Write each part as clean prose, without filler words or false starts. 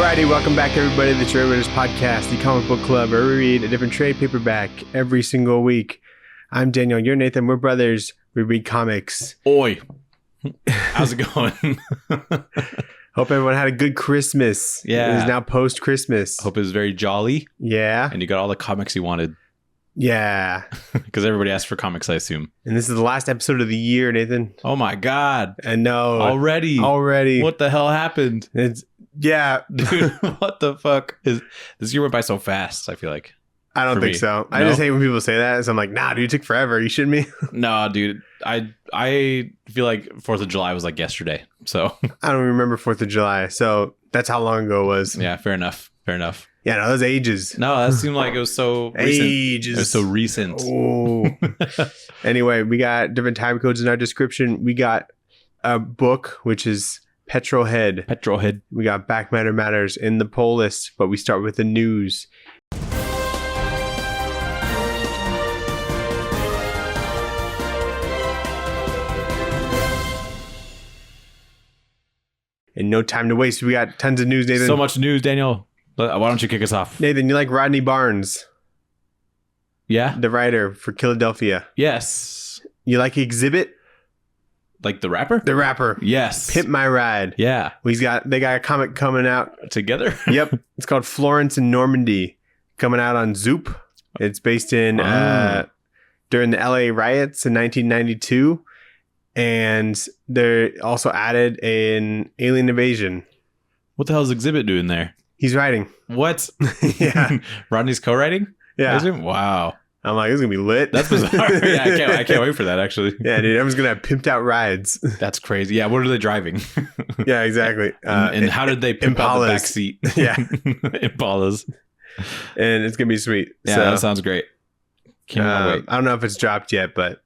Alrighty, welcome back everybody to the Tradewaiters podcast, the comic book club where we read a different trade paperback every single week. I'm Daniel, you're Nathan, we're brothers, we read comics. Oi, how's it going? Hope everyone had a good Christmas. Yeah. It is now post-Christmas. Hope it was very jolly. Yeah. And you got all the comics you wanted. Yeah. Because everybody asked for comics, I assume. And this is the last episode of the year, Nathan. Oh my God. I know. Already. What the hell happened? Yeah. Dude, what the fuck? This year went by so fast, I feel like. I don't think so. I just hate when people say that. So I'm like, nah, dude, it took forever. You shitting me? No, dude. I feel like 4th of July was like yesterday. So I don't remember 4th of July. So that's how long ago it was. Yeah, fair enough. Yeah, no, those ages. No, that seemed like it was so recent. Ages. It was so recent. Oh. Anyway, we got different time codes in our description. We got a book, which is Petrol Head. We got Back Matter Matters in the poll list, but we start with the news. And no time to waste. We got tons of news, Nathan. So much news, Daniel. Why don't you kick us off? Nathan, you like Rodney Barnes? Yeah. The writer for Philadelphia. Yes. You like Exhibit? Like the rapper? The rapper. Yes. Pimp My Ride. Yeah. They got a comic coming out. Together? Yep. It's called Florence and Normandy. Coming out on Zoop. It's based in during the LA riots in 1992. And they're also added an alien invasion. What the hell is Exhibit doing there? He's writing. What? Yeah. Rodney's co-writing? Yeah. Wow. I'm like, this is going to be lit. That's bizarre. Yeah, I can't wait for that, actually. Yeah, dude. Everyone's going to have pimped out rides. That's crazy. Yeah, what are they driving? Yeah, exactly. And how did they pimp out the back seat? Yeah. Impalas. And it's going to be sweet. Yeah, that sounds great. Can't wait. I don't know if it's dropped yet, but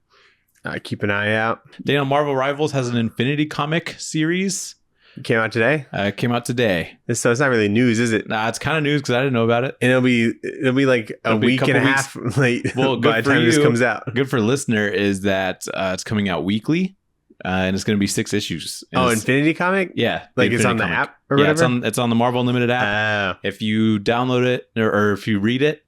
keep an eye out. Daniel, Marvel Rivals has an Infinity comic series. It came out today? Came out today. So it's not really news, is it? Nah, it's kind of news because I didn't know about it. And it'll be like a week and a half late by the time this comes out. Good for listener is that it's coming out weekly. And it's going to be 6 issues. And Infinity comic? Yeah. Like it's on the app or whatever? Yeah, it's on the Marvel Unlimited app. If you download it or if you read it,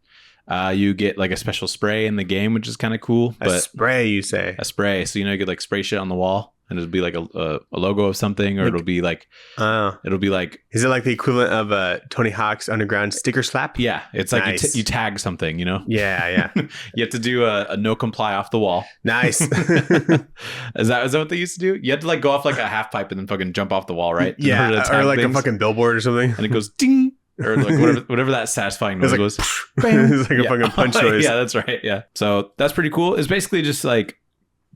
you get like a special spray in the game, which is kind of cool. A spray, you say? A spray. So, you get like spray shit on the wall. And it'll be like a logo of something, or it'll be like, is it like the equivalent of Tony Hawk's Underground sticker slap? Yeah, it's like you tag something, Yeah. You have to do a no comply off the wall. Nice. Is that what they used to do? You had to like go off like a half pipe and then fucking jump off the wall, right? Yeah, or like a fucking billboard or something. And it goes ding, or like whatever that satisfying noise was. It's like a fucking punch noise. Yeah, that's right. Yeah, so that's pretty cool. It's basically just like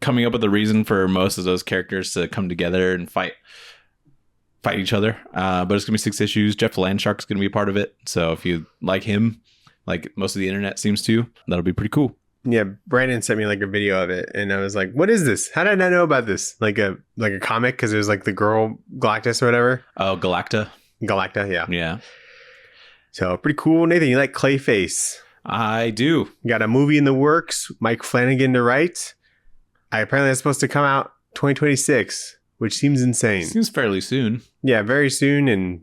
coming up with a reason for most of those characters to come together and fight each other. But it's gonna be 6 issues. Jeff Landshark's gonna be a part of it. So if you like him, like most of the internet seems to, that'll be pretty cool. Yeah, Brandon sent me like a video of it, and I was like, "What is this? How did I know about this? Like a comic? Because it was like the girl Galactus or whatever." Oh, Galacta, yeah. So pretty cool. Nathan, you like Clayface? I do. You got a movie in the works. Mike Flanagan to write. Apparently it's supposed to come out 2026, which seems insane. Seems fairly soon. Yeah, very soon and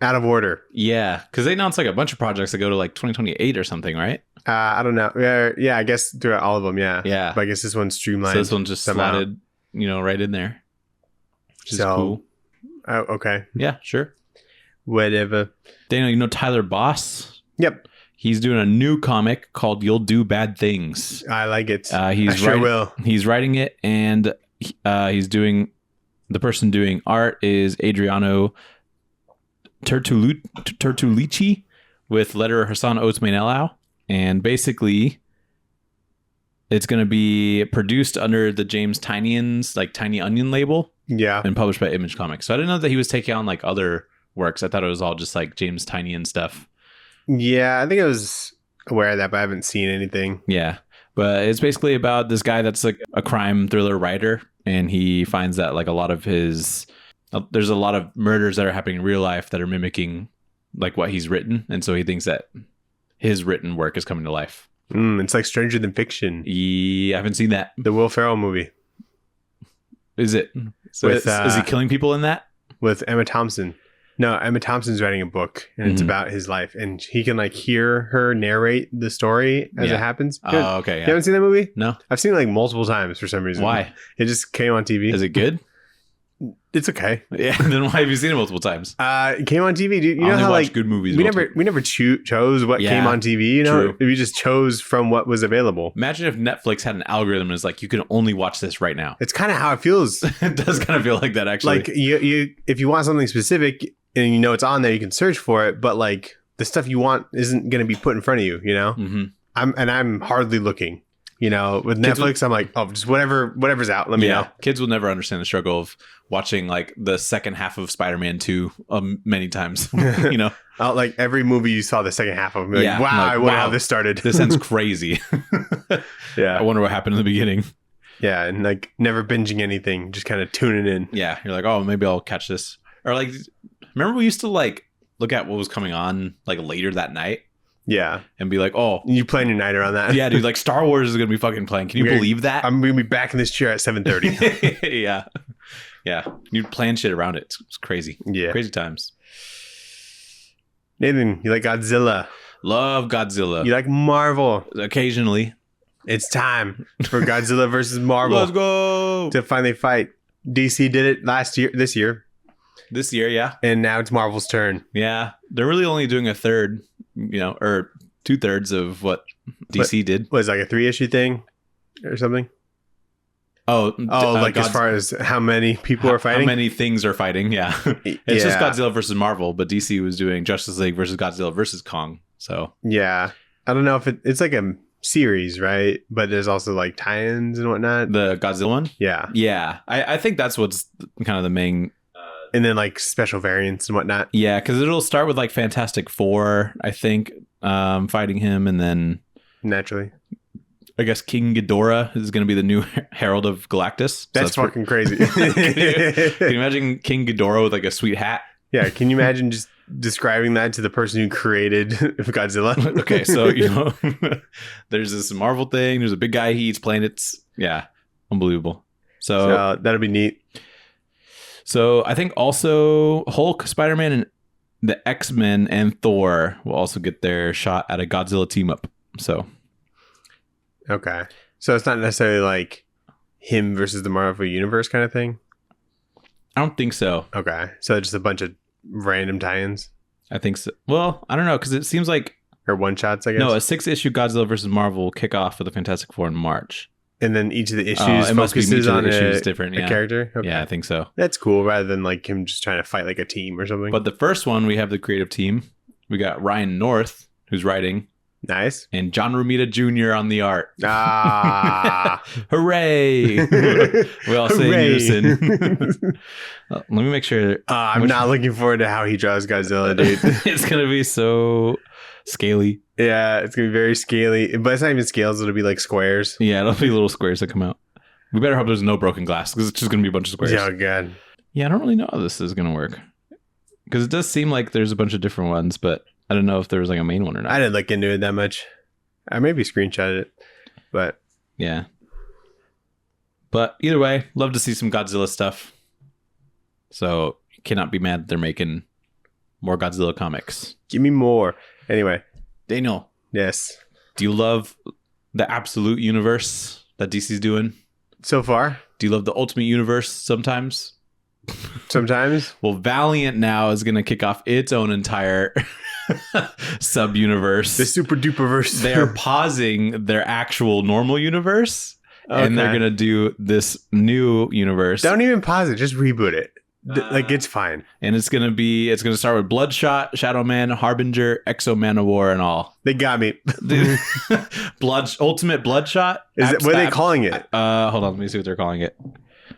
out of order. Yeah, because they announced like a bunch of projects that go to like 2028 or something, right? I don't know. Yeah, I guess throughout all of them, yeah. Yeah. But I guess this one's streamlined. So this one just slotted, right in there. Which is cool. Okay. Yeah, sure. Whatever. Daniel, Tyler Boss? Yep. He's doing a new comic called "You'll Do Bad Things." I like it. I sure will. He's writing it, and he's doing the person doing art is Adriano Tertulici with letterer Hassan Otsmain-Elau, and basically it's going to be produced under the James Tynion's like Tiny Onion label, and published by Image Comics. So I didn't know that he was taking on like other works. I thought it was all just like James Tynion stuff. Yeah, I think I was aware of that, but I haven't seen anything. Yeah, but it's basically about this guy that's like a crime thriller writer, and he finds that like there's a lot of murders that are happening in real life that are mimicking like what he's written, and so he thinks that his written work is coming to life. It's like Stranger Than Fiction. I haven't seen that. The Will Ferrell movie. Is it? So is he killing people in that? With Emma Thompson. No, Emma Thompson's writing a book, and it's about his life, and he can like hear her narrate the story as it happens. Oh, okay. You haven't seen that movie? No. I've seen it like multiple times for some reason. Why? It just came on TV. Is it good? It's okay. Yeah. Then why have you seen it multiple times? It came on TV. You I know only how watch like good movies. we never chose what came on TV. You know, we just chose from what was available. Imagine if Netflix had an algorithm and was like, you can only watch this right now. It's kind of how it feels. It does kind of feel like that, actually. Like you, if you want something specific and you know it's on there, you can search for it. But like the stuff you want isn't going to be put in front of you. You know, I'm hardly looking. You know, with Netflix, I'm like, oh, just whatever's out. Let me know. Kids will never understand the struggle of watching like the second half of Spider-Man 2 many times. You know, like every movie you saw the second half of. Like, wow, I wonder how this started. This ends crazy. Yeah, I wonder what happened in the beginning. Yeah, and like never binging anything, just kind of tuning in. Yeah, you're like, oh, maybe I'll catch this. Or like, remember we used to like look at what was coming on like later that night. Yeah. And be like, oh. You plan your night around that. Yeah, dude. Like Star Wars is going to be fucking playing. Can you believe that? I'm going to be back in this chair at 7:30. Yeah. Yeah. You plan shit around it. It's crazy. Yeah. Crazy times. Nathan, you like Godzilla? Love Godzilla. You like Marvel? Occasionally. It's time for Godzilla versus Marvel. Let's go. To finally fight. DC did it this year. This year, yeah. And now it's Marvel's turn. Yeah. They're really only doing a third, you know, or 2/3 of what DC did. Was like a 3-issue thing or something? Like as far as how many people are fighting? How many things are fighting, yeah. It's just Godzilla versus Marvel, but DC was doing Justice League versus Godzilla versus Kong. So yeah. I don't know if it's like a series, right? But there's also like tie-ins and whatnot. The Godzilla one? Yeah. Yeah. I think that's what's kind of the main... and then like special variants and whatnot. Yeah, because it'll start with like Fantastic Four, I think, fighting him, and then naturally, I guess King Ghidorah is going to be the new Herald of Galactus. That's fucking crazy. Can you imagine King Ghidorah with like a sweet hat? Yeah, can you imagine just describing that to the person who created Godzilla? Okay, so you know, there's this Marvel thing. There's a big guy. He eats planets. Yeah, unbelievable. So that'll be neat. So I think also Hulk, Spider-Man, and the X-Men and Thor will also get their shot at a Godzilla team up. So, okay. So it's not necessarily like him versus the Marvel Universe kind of thing? I don't think so. Okay. So just a bunch of random tie-ins? I think so. Well, I don't know, because it seems like... Or one-shots, I guess? No, a 6-issue Godzilla versus Marvel will kick off with the Fantastic Four in March. And then each of the issues focuses on a character? Okay. Yeah, I think so. That's cool, rather than like him just trying to fight like a team or something. But the first one, we have the creative team. We got Ryan North, who's writing. Nice. And John Romita Jr. on the art. Ah. Hooray. We all say unison. Let me make sure. I'm not looking forward to how he draws Godzilla, dude. It's going to be so scaly. Yeah, it's going to be very scaly. But it's not even scales. It'll be like squares. Yeah, it'll be little squares that come out. We better hope there's no broken glass, because it's just going to be a bunch of squares. Oh, God. Yeah, I don't really know how this is going to work. Because it does seem like there's a bunch of different ones, but I don't know if there was like a main one or not. I didn't look into it that much. I maybe screenshotted it, but... Yeah. But either way, love to see some Godzilla stuff. So, cannot be mad that they're making more Godzilla comics. Give me more. Anyway. Daniel. Yes. Do you love the absolute universe that DC's doing? So far. Do you love the ultimate universe sometimes? Sometimes. Well, Valiant now is going to kick off its own entire sub-universe. The super duper verse. They are pausing their actual normal universe. Okay. And they're going to do this new universe. Don't even pause it. Just reboot it. Like, it's fine. And it's going to start with Bloodshot, Shadow Man, Harbinger, Exo Man of War, and all. They got me. Ultimate Bloodshot? What are they calling it? Hold on. Let me see what they're calling it.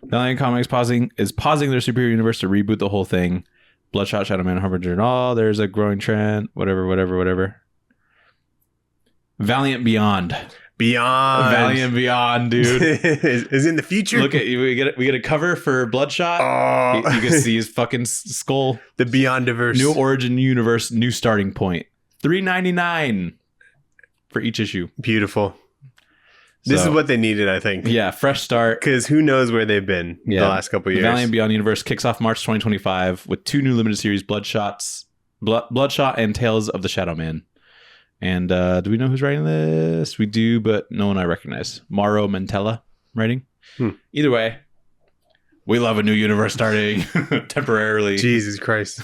Valiant Comics pausing their superior universe to reboot the whole thing. Bloodshot, Shadow Man, Harbinger, and all. There's a growing trend. Whatever. Valiant Beyond. Valiant Beyond, dude. is in the future. Look at you. We get a cover for Bloodshot. Oh. You can see his fucking skull. The Beyondiverse. New origin universe, new starting point. $3.99 for each issue. Beautiful. This is So, what they needed, I think. yeah, fresh start. Because who knows where they've been the Yeah. last couple of The years. Valiant Beyond universe kicks off March 2025 with 2 new limited series, Bloodshot and Tales of the Shadow Man. And do we know who's writing this? We do, but no one I recognize. Mauro Mantella writing. Either way, we love a new universe starting temporarily. Jesus Christ.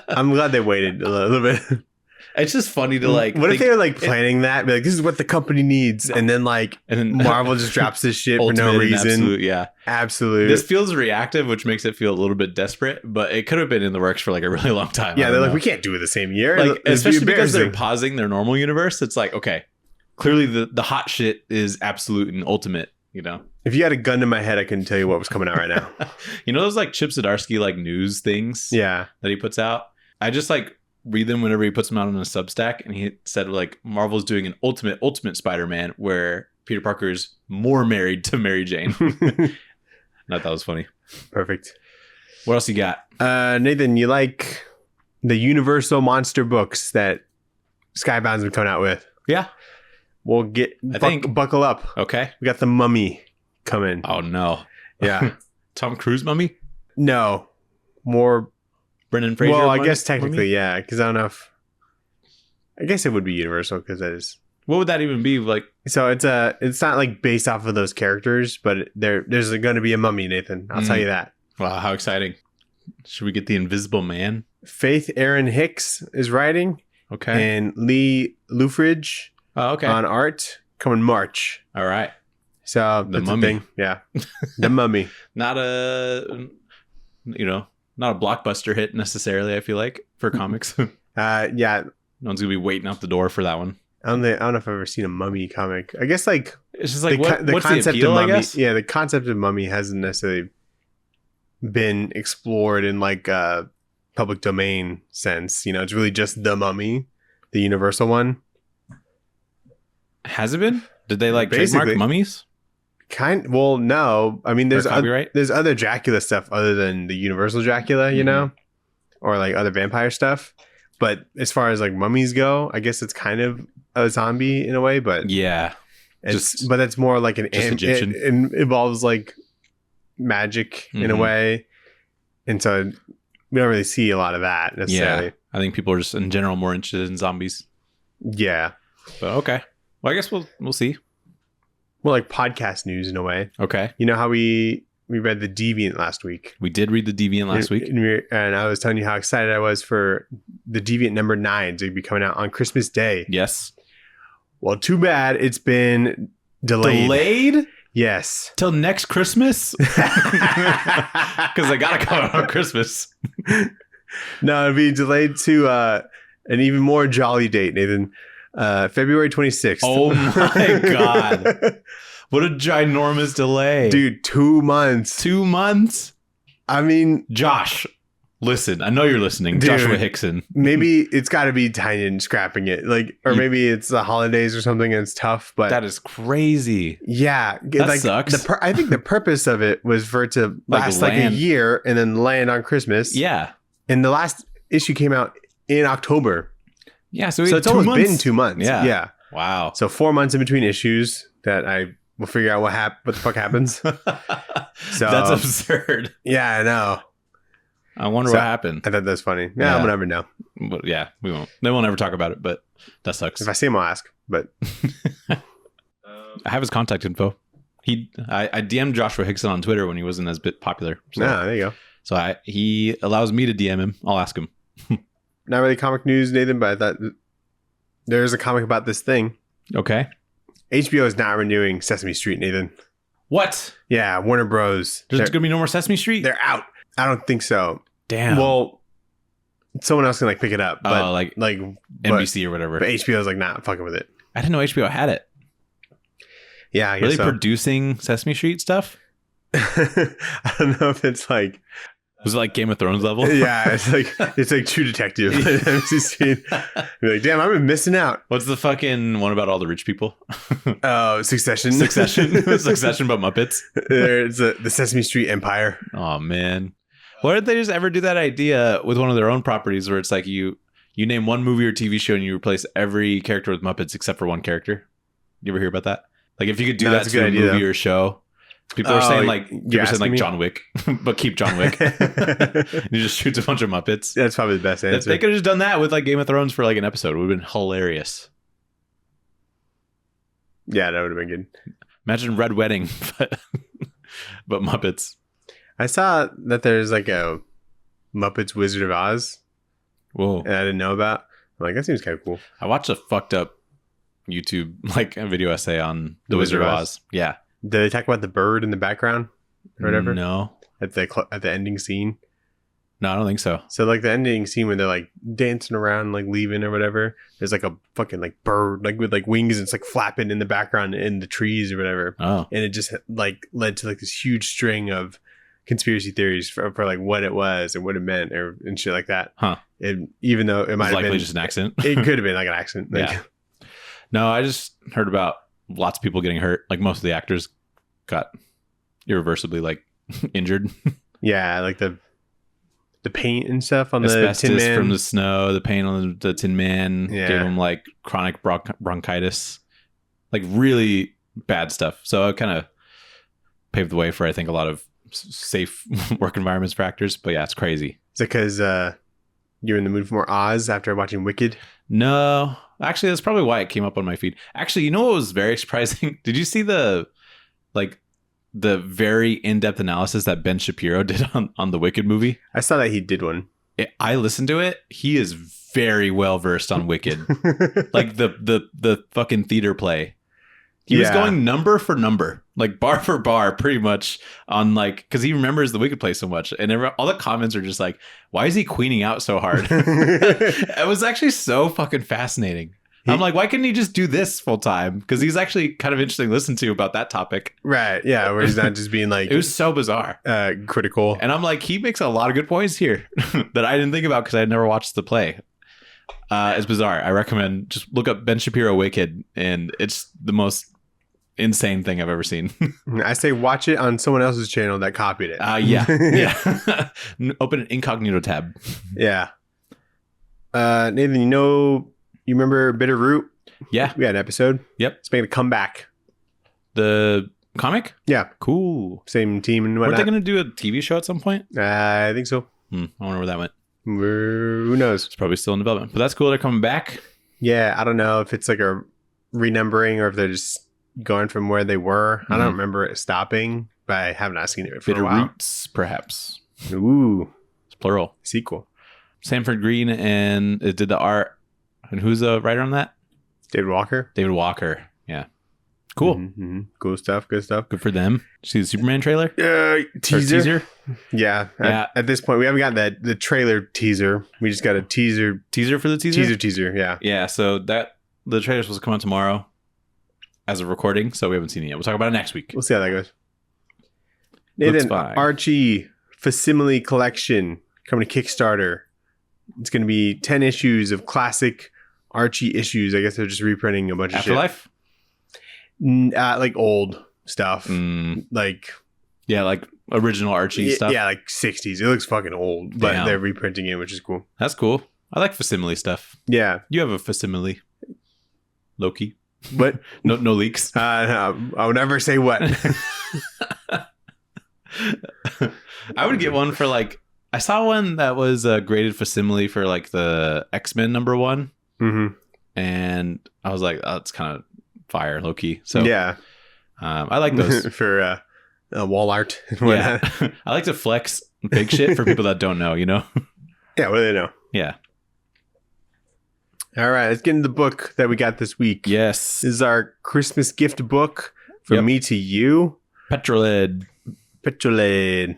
I'm glad they waited a little bit. It's just funny to like. What if they were like planning that? Be like, this is what the company needs. And then Marvel just drops this shit for no reason. Absolute, yeah. Absolute. This feels reactive, which makes it feel a little bit desperate, but it could have been in the works for like a really long time. Yeah, they're like, we can't do it the same year. Like, especially because they're pausing their normal universe. It's like, okay, clearly the hot shit is absolute and ultimate, you know? If you had a gun to my head, I couldn't tell you what was coming out right now. You know those like Chip Zdarsky like news things Yeah. that he puts out? I just like read them whenever he puts them out on a Substack, and he said like Marvel's doing an ultimate Spider-Man where Peter Parker is more married to Mary Jane. I thought that was funny. Perfect. What else you got? Nathan, you like the Universal Monster books that Skybound's been coming out with? Yeah. We'll buckle up. Okay. We got the Mummy coming. Oh no. Yeah. Tom Cruise mummy? No. More. Brendan Fraser? Well, I mummy? guess technically, yeah. Because I don't know if. I guess it would be Universal because that is. What would that even be like? So it's not like based off of those characters, but there's going to be a mummy, Nathan. I'll tell you that. Wow, how exciting. Should we get the Invisible Man? Faith Aaron Hicks is writing. Okay. And Lee Lufridge on art coming March. All right. So the that's Mummy. a thing. Yeah. The Mummy. Not a blockbuster hit necessarily, I feel like, for comics. Yeah. No one's going to be waiting out the door for that one. I don't know if I've ever seen a Mummy comic. I guess like it's just like the what's concept the appeal, of Mummy. I guess? Yeah, the concept of Mummy hasn't necessarily been explored in like a public domain sense. You know, it's really just the Mummy, the universal one. Has it been? Did they like Basically. trademark mummies? Well, no. I mean, there's copyright? there's other Dracula stuff other than the universal Dracula, you know, or like other vampire stuff. But as far as like mummies go, I guess it's kind of a zombie in a way, but yeah, but that's more like an Egyptian. It involves like magic in a way, and so we don't really see a lot of that necessarily. Yeah, I think people are just in general more interested in zombies. Yeah, but okay. Well, I guess we'll see. Well, like podcast news in a way. Okay. You know how we read The Deviant last week. We did read The Deviant last week. And I was telling you how excited I was for The Deviant number 9 to be coming out on Christmas Day. Yes. Well, too bad it's been delayed. Delayed? Yes. Till next Christmas? Because I got to come out on Christmas. No, it'll be delayed to an even more jolly date, Nathan. February 26th. Oh my God. What a ginormous delay. Dude, 2 months. 2 months? I mean, Josh, listen. I know you're listening. Dude, Joshua Hickson. Maybe it's got to be Tynan scrapping it. Like, or maybe it's the holidays or something and it's tough. But that is crazy. Yeah. That sucks. I think the purpose of it was for it to last like a year and then land on Christmas. Yeah. And the last issue came out in October. Yeah. So it's almost been 2 months. Yeah. Yeah. Wow. So 4 months in between issues that I will figure out what the fuck happens. So that's absurd. Yeah, I know. I wonder what happened. I thought that was funny. Yeah, we'll never know. But yeah, we won't. They won't ever talk about it, but that sucks. If I see him, I'll ask. But I have his contact info. I DM'd Joshua Hickson on Twitter when he wasn't as bit popular. So, there you go. So he allows me to DM him. I'll ask him. Not really comic news, Nathan, but I thought there's a comic about this thing. Okay. HBO is not renewing Sesame Street, Nathan. What? Yeah, Warner Bros. There's going to be no more Sesame Street? They're out. I don't think so. Damn. Well, someone else can like pick it up. But like NBC or whatever. But HBO's like not fucking with it. I didn't know HBO had it. Yeah, I guess really so. Producing Sesame Street stuff? I don't know if it's like... Was it like Game of Thrones level? Yeah, it's like True Detective. You're like, damn, I've been missing out. What's the fucking one about all the rich people? Oh, Succession. Succession, but Muppets. It's the Sesame Street Empire. Oh man, why did they just ever do that idea with one of their own properties where it's like you name one movie or TV show and you replace every character with Muppets except for one character? You ever hear about that? Like if you could do No, that that's a to good a idea, movie though. or show. People are Oh, saying like you're asking me? John Wick, but keep John Wick. He just shoots a bunch of Muppets. That's probably the best answer. They could have just done that with like Game of Thrones for like an episode. It would have been hilarious. Yeah, that would have been good. Imagine Red Wedding, but Muppets. I saw that there's like a Muppets Wizard of Oz Whoa. and I didn't know about. I'm like, that seems kind of cool. I watched a fucked up YouTube like a video essay on the Wizard of Oz. Yeah. Did they talk about the bird in the background or whatever? No. At the ending scene? No, I don't think so. So like the ending scene when they're like dancing around, like leaving or whatever, there's like a fucking like bird like with like wings and it's like flapping in the background in the trees or whatever. Oh. And it just like led to like this huge string of conspiracy theories for like what it was and what it meant and shit like that. Huh. And even though it might have Likely been just an accident. it could have been like an accident. Like, Yeah. No, I just heard about lots of people getting hurt. Like most of the actors got irreversibly like injured. yeah, like the paint and stuff on the Asbestos Tin Man. from the snow, the paint on the Tin Man Yeah. gave him like chronic bronchitis, like really bad stuff. So it kind of paved the way for I think a lot of safe work environments for actors. But yeah, it's crazy. Is it because you're in the mood for more Oz after watching Wicked? No, actually, that's probably why it came up on my feed. Actually, you know what was very surprising? Did you see the very in-depth analysis that Ben Shapiro did on the Wicked movie? I saw that he did one. I listened to it. He is very well versed on Wicked, like the fucking theater play. He was going number for number, like bar for bar, pretty much on like because he remembers the Wicked play so much, and all the comments are just like, "Why is he queening out so hard?" It was actually so fucking fascinating. I'm like, why couldn't he just do this full time? Because he's actually kind of interesting to listen to about that topic. Right. Yeah. Where he's not just being like It was so bizarre. Critical. And I'm like, he makes a lot of good points here that I didn't think about because I had never watched the play. It's bizarre. I recommend just look up Ben Shapiro Wicked, and it's the most insane thing I've ever seen. I say watch it on someone else's channel that copied it. Yeah. Open an incognito tab. Yeah. Nathan, you remember Bitterroot? Yeah. We had an episode. Yep. It's making a comeback. The comic? Yeah. Cool. Same team and Weren't whatnot. they going to do a TV show at some point? I think so. I wonder where that went. Who knows? It's probably still in development. But that's cool. They're coming back. Yeah. I don't know if it's like a renumbering or if they're just going from where they were. I don't remember it stopping, but I have not seen it for a while. Bitterroots, perhaps. Ooh. It's plural. Sequel. Sanford Green and it did the art. And who's the writer on that? David Walker. David Walker. Yeah. Cool. Mm-hmm. Cool stuff. Good stuff. Good for them. See the Superman trailer? Teaser. Yeah. Yeah. At this point, we haven't got the trailer teaser. We just got a teaser. Teaser for the teaser? Teaser. Yeah. Yeah. So the trailer's supposed to come out tomorrow as of recording. So we haven't seen it yet. We'll talk about it next week. We'll see how that goes. Nathan, Archie Facsimile Collection coming to Kickstarter. It's going to be 10 issues of classic Archie issues. I guess they're just reprinting a bunch of Afterlife? shit. Like old stuff. Like original Archie stuff. Yeah, like 60s. It looks fucking old, but they're reprinting it, which is cool. That's cool. I like facsimile stuff. Yeah. You have a facsimile. Loki. But no leaks. No, I would never say what. I would get one for like I saw one that was a graded facsimile for like the X-Men #1. Mm-hmm. And I was like, oh, it's kind of fire, low key. So yeah, I like those for wall art. Yeah, I like to flex big shit for people that don't know. You know? Yeah, what do they know? Yeah. All right, let's get into the book that we got this week. Yes, this is our Christmas gift book from me to you. Petrol Head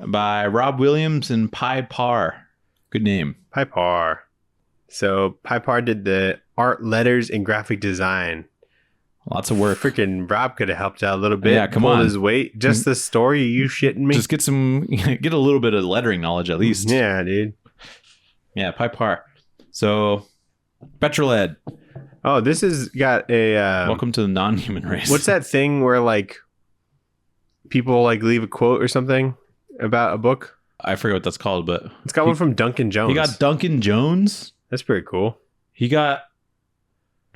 by Rob Williams and Pi Par. Good name. Pi Par. So Pi Par did the art, letters, and graphic design. Lots of work. Freaking Rob could have helped out a little bit. Yeah, come on. His weight. Just the story. You shitting me? Just get a little bit of lettering knowledge at least. Yeah, dude. Yeah, Pi Par. So Petrol Head. Oh, this has got a welcome to the non-human race. What's that thing where like people like leave a quote or something about a book? I forget what that's called, but it's got one from Duncan Jones. He got Duncan Jones. That's pretty cool. He got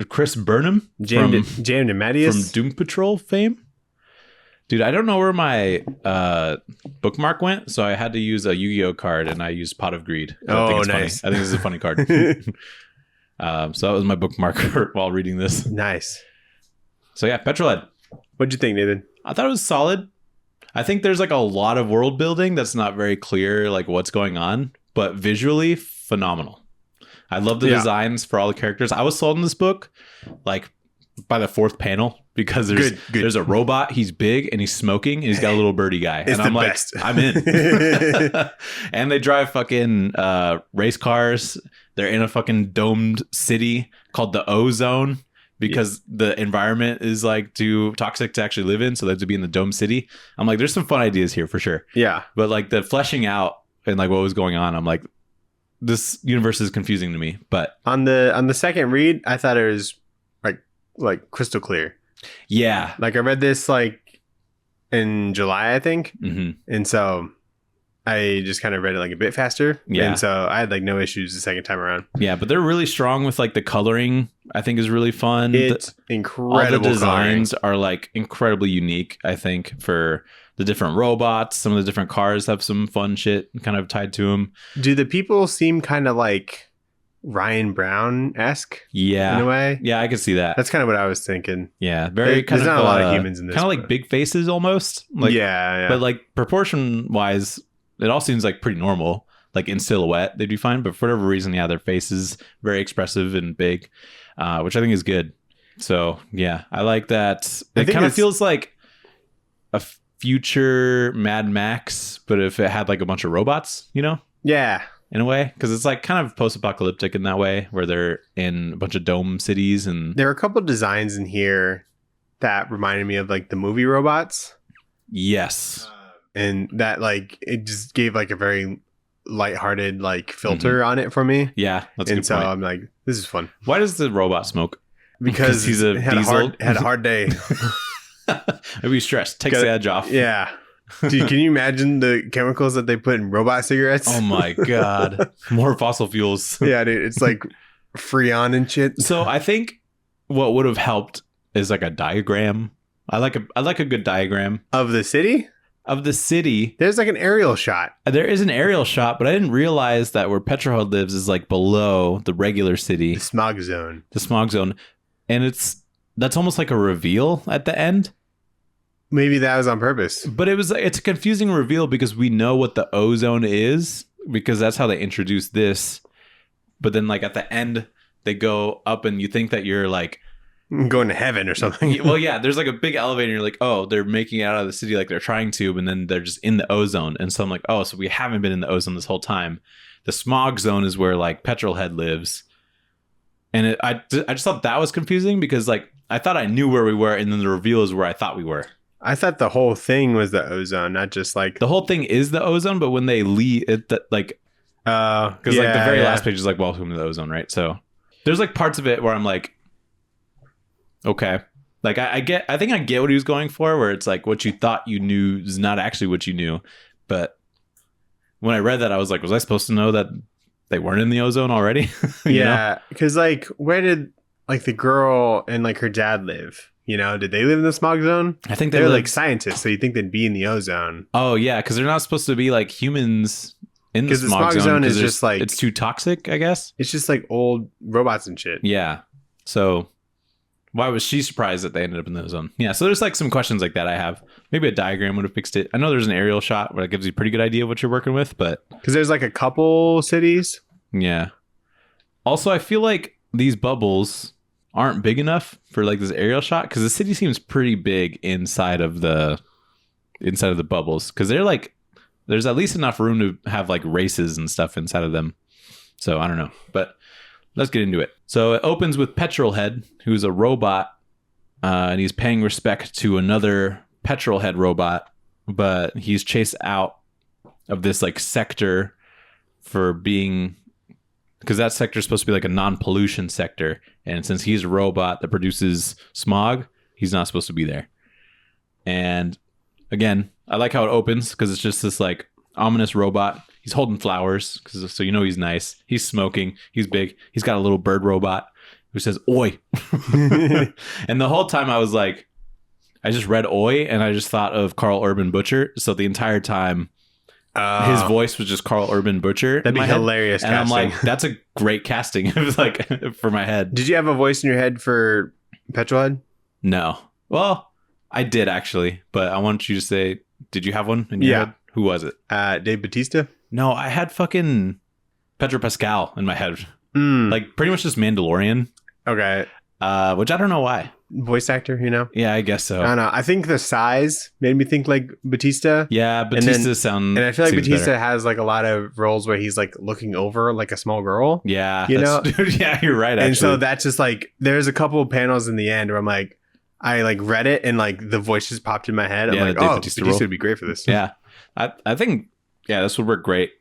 Chris Burnham Jammed and from Mattias. Doom Patrol fame. Dude, I don't know where my bookmark went, so I had to use a Yu-Gi-Oh card, and I used Pot of Greed. I think it's nice. funny. I think this is a funny card. So that was my bookmark while reading this. Nice. So yeah, Petrol Head. What'd you think, Nathan? I thought it was solid. I think there's like a lot of world building that's not very clear, like what's going on, but visually phenomenal. I love the designs for all the characters. I was sold in this book like by the fourth panel because there's a robot. He's big and he's smoking and he's got a little birdie guy. It's and I'm like, best. I'm in. And they drive fucking race cars. They're in a fucking domed city called the O-Zone because the environment is like too toxic to actually live in. So they have to be in the dome city. I'm like, there's some fun ideas here for sure. Yeah. But like the fleshing out and like what was going on, I'm like, this universe is confusing to me. But on the second read, I thought it was like crystal clear. Yeah. Like I read this like in July, I think. Mm-hmm. And so I just kind of read it like a bit faster. Yeah. And so I had like no issues the second time around. Yeah, but they're really strong with like the coloring. I think is really fun. It's incredible. All the designs coloring. are like incredibly unique, I think, for the different robots. Some of the different cars have some fun shit kind of tied to them. Do the people seem kind of like Ryan Brown-esque Yeah. in a way? Yeah, I can see that. That's kind of what I was thinking. Yeah, very There's not a lot of humans in this. Kind of like big faces almost. Like, yeah. But like proportion wise, it all seems like pretty normal. Like in silhouette, they'd be fine. But for whatever reason, yeah, their faces very expressive and big, which I think is good. So yeah, I like that. It kind of feels like a future Mad Max, but if it had like a bunch of robots, you know? Yeah. In a way, because it's like kind of post-apocalyptic in that way, where they're in a bunch of dome cities, and there are a couple of designs in here that reminded me of like the movie robots. Yes, and that like it just gave like a very lighthearted like filter on it for me. Yeah, that's a good so point. I'm like, this is fun. Why does the robot smoke? Because he's a diesel. Had a hard day. Maybe he's stressed. Takes the edge off. Yeah. Dude, can you imagine the chemicals that they put in robot cigarettes? Oh my god. More fossil fuels. Yeah, dude. It's like Freon and shit. So I think what would have helped is like a diagram. I like a good diagram. Of the city? Of the city. There's like an aerial shot. There is an aerial shot, but I didn't realize that where Petrol Head lives is like below the regular city. The smog zone. The smog zone. And that's almost like a reveal at the end. Maybe that was on purpose. But it's a confusing reveal because we know what the O-Zone is because that's how they introduced this. But then like at the end, they go up and you think that you're like going to heaven or something. Well, yeah, there's like a big elevator. And you're like, oh, they're making it out of the city like they're trying to. And then they're just in the O-Zone. And so I'm like, oh, so we haven't been in the O-Zone this whole time. The smog zone is where like Petrol Head lives. And I just thought that was confusing because like I thought I knew where we were. And then the reveal is where I thought we were. I thought the whole thing was the O-Zone, not just like the whole thing is the O-Zone, but when they leave it, like, because like the very last page is like welcome to the O-Zone, right? So there's like parts of it where I'm like, okay, like I think I get what he was going for, where it's like what you thought you knew is not actually what you knew. But when I read that, I was like, was I supposed to know that they weren't in the O-Zone already? Yeah, because like where did like the girl and like her dad live? You know, did they live in the smog zone? I think they're like scientists, so you think they'd be in the O-Zone. Oh yeah, because they're not supposed to be like humans in the smog zone is just like it's too toxic, I guess. It's just like old robots and shit. Yeah. So why was she surprised that they ended up in the O-Zone? Yeah. So there's like some questions like that I have. Maybe a diagram would have fixed it. I know there's an aerial shot where it gives you a pretty good idea of what you're working with, but because there's like a couple cities. Yeah. Also, I feel like these bubbles aren't big enough for like this aerial shot because the city seems pretty big inside of the bubbles because they're like there's at least enough room to have like races and stuff inside of them. So I don't know, but let's get into it. So it opens with Petrol Head, who's a robot, and he's paying respect to another Petrol Head robot, but he's chased out of this like sector for being, because that sector is supposed to be like a non-pollution sector. And since he's a robot that produces smog, he's not supposed to be there. And again, I like how it opens because it's just this like ominous robot. He's holding flowers, so you know he's nice. He's smoking. He's big. He's got a little bird robot. who says "Oi," and the whole time I was like, I just read "Oi" and I just thought of Carl Urban Butcher. So the entire time, his voice was just Carl Urban Butcher. That'd be hilarious. And casting. I'm like, that's a great casting. It was like for my head. Did you have a voice in your head for Petrol Head? No. Well, I did actually, but I want you to say, did you have one in your head? Who was it? Dave Bautista? No, I had fucking Pedro Pascal in my head. Like pretty much just Mandalorian. Okay. Which I don't know why. Voice actor, you know? Yeah, I guess so. I don't know. I think the size made me think like Batista. Yeah, Batista sound. And I feel like Batista better. has like a lot of roles where he's like looking over like a small girl. Yeah, you know? Yeah, you're right. Actually. And so that's just like, there's a couple of panels in the end where I'm like, I like read it and like the voice just popped in my head. I'm like, oh, Batista would be great for this. Yeah, I think this would work great.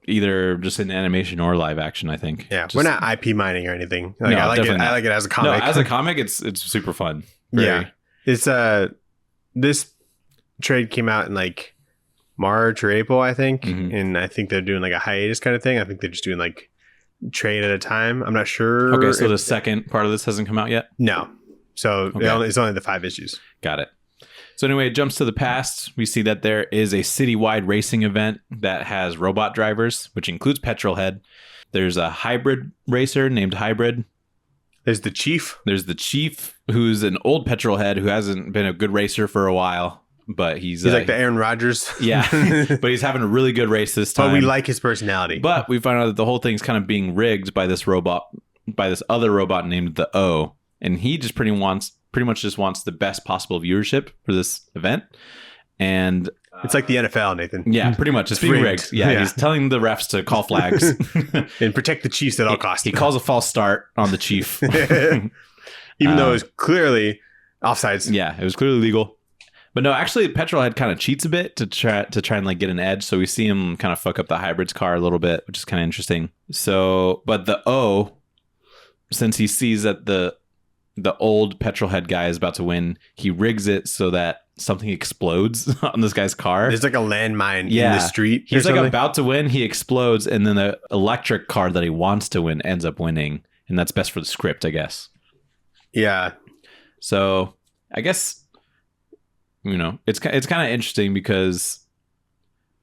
Either just in animation or live action, I think. Yeah, we're not IP mining or anything. Like, no, I like it. Not. I like it as a comic. No, as a comic, it's super fun. Yeah, it's this trade came out in like March or April, I think, and I think they're doing like a hiatus kind of thing. I think they're just doing like trade at a time. I'm not sure. Okay, so the second part of this hasn't come out yet. No, so it's only the 5 issues. Got it. So anyway, it jumps to the past. We see that there is a citywide racing event that has robot drivers, which includes Petrol Head. There's a hybrid racer named Hybrid. There's the Chief. There's the Chief, who's an old Petrol Head who hasn't been a good racer for a while, but he's like the Aaron Rodgers. Yeah, but he's having a really good race this time. But we like his personality. But we find out that the whole thing's kind of being rigged by this other robot named the O, and he just pretty much just wants the best possible viewership for this event. And it's like the NFL, Nathan. Yeah, pretty much. It's being rigged. Yeah, he's telling the refs to call flags. And protect the Chiefs at all costs. He calls a false start on the Chief. Even though it was clearly offsides. Yeah, it was clearly legal. But no, actually, Petrol Head kind of cheats a bit to try and like get an edge. So we see him kind of fuck up the Hybrid's car a little bit, which is kind of interesting. So, but the O, since he sees that the old Petrol Head guy is about to win, he rigs it so that something explodes on this guy's car. There's like a landmine in the street. He's like about to win, he explodes, and then the electric car that he wants to win ends up winning. And that's best for the script, I guess. Yeah. So I guess, you know, it's kind of interesting because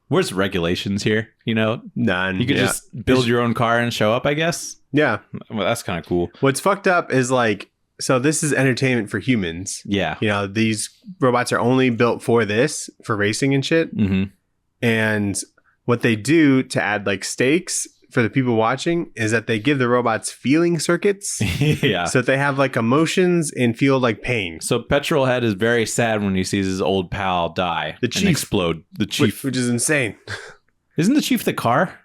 where's regulations here? You know, none. You could just build your own car and show up, I guess. Yeah. Well, that's kind of cool. What's fucked up is like, so this is entertainment for humans. Yeah. You know, these robots are only built for this, for racing and shit. Mm-hmm. And what they do to add like stakes for the people watching is that they give the robots feeling circuits. Yeah. So that they have like emotions and feel like pain. So Petrol Head is very sad when he sees his old pal die. The Chief. And explode. The Chief. Which is insane. Isn't the Chief the car?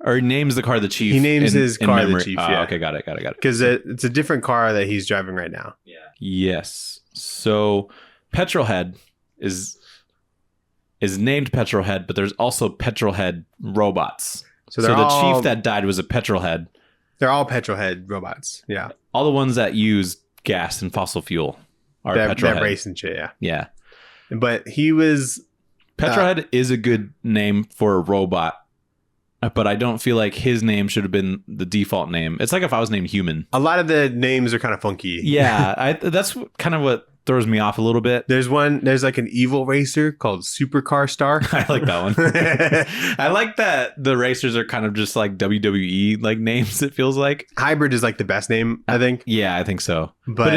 Or he names the car the Chief. He names his car the Chief, yeah. Okay, got it. Because it's a different car that he's driving right now. Yeah. Yes. So Petrol Head is named Petrol Head, but there's also Petrol Head robots. So the Chief that died was a Petrol Head. They're all Petrol Head robots. Yeah. All the ones that use gas and fossil fuel are Petrol Head. That race and shit, yeah. Yeah. But he was... Petrol Head is a good name for a robot. But I don't feel like his name should have been the default name. It's like if I was named Human. A lot of the names are kind of funky. Yeah, that's kind of what throws me off a little bit. There's like an evil racer called Supercar Star. I like that one. I like that the racers are kind of just like WWE like names, it feels like. Hybrid is like the best name, I think. Yeah, I think so. But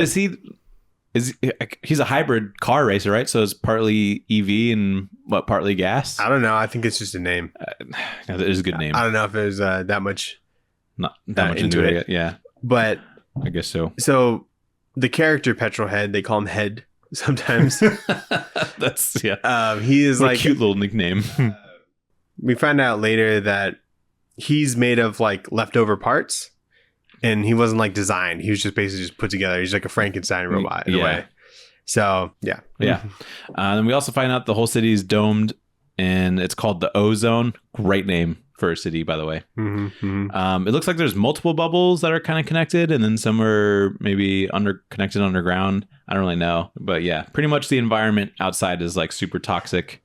he's a hybrid car racer, right? So it's partly EV and partly gas? I don't know. I think it's just a name. It is a good name. I don't know if there's that much. Not that much into it. Yeah. But I guess so. So the character Petrol Head, they call him Head sometimes. That's, he is like a cute little nickname. We find out later that he's made of like leftover parts. And he wasn't like designed. He was just basically just put together. He's like a Frankenstein robot in a way. So, yeah. Yeah. And we also find out the whole city is domed and it's called the Ozone. Great name for a city, by the way. Mm-hmm, mm-hmm. It looks like there's multiple bubbles that are kind of connected and then some are maybe connected underground. I don't really know. But yeah, pretty much the environment outside is like super toxic.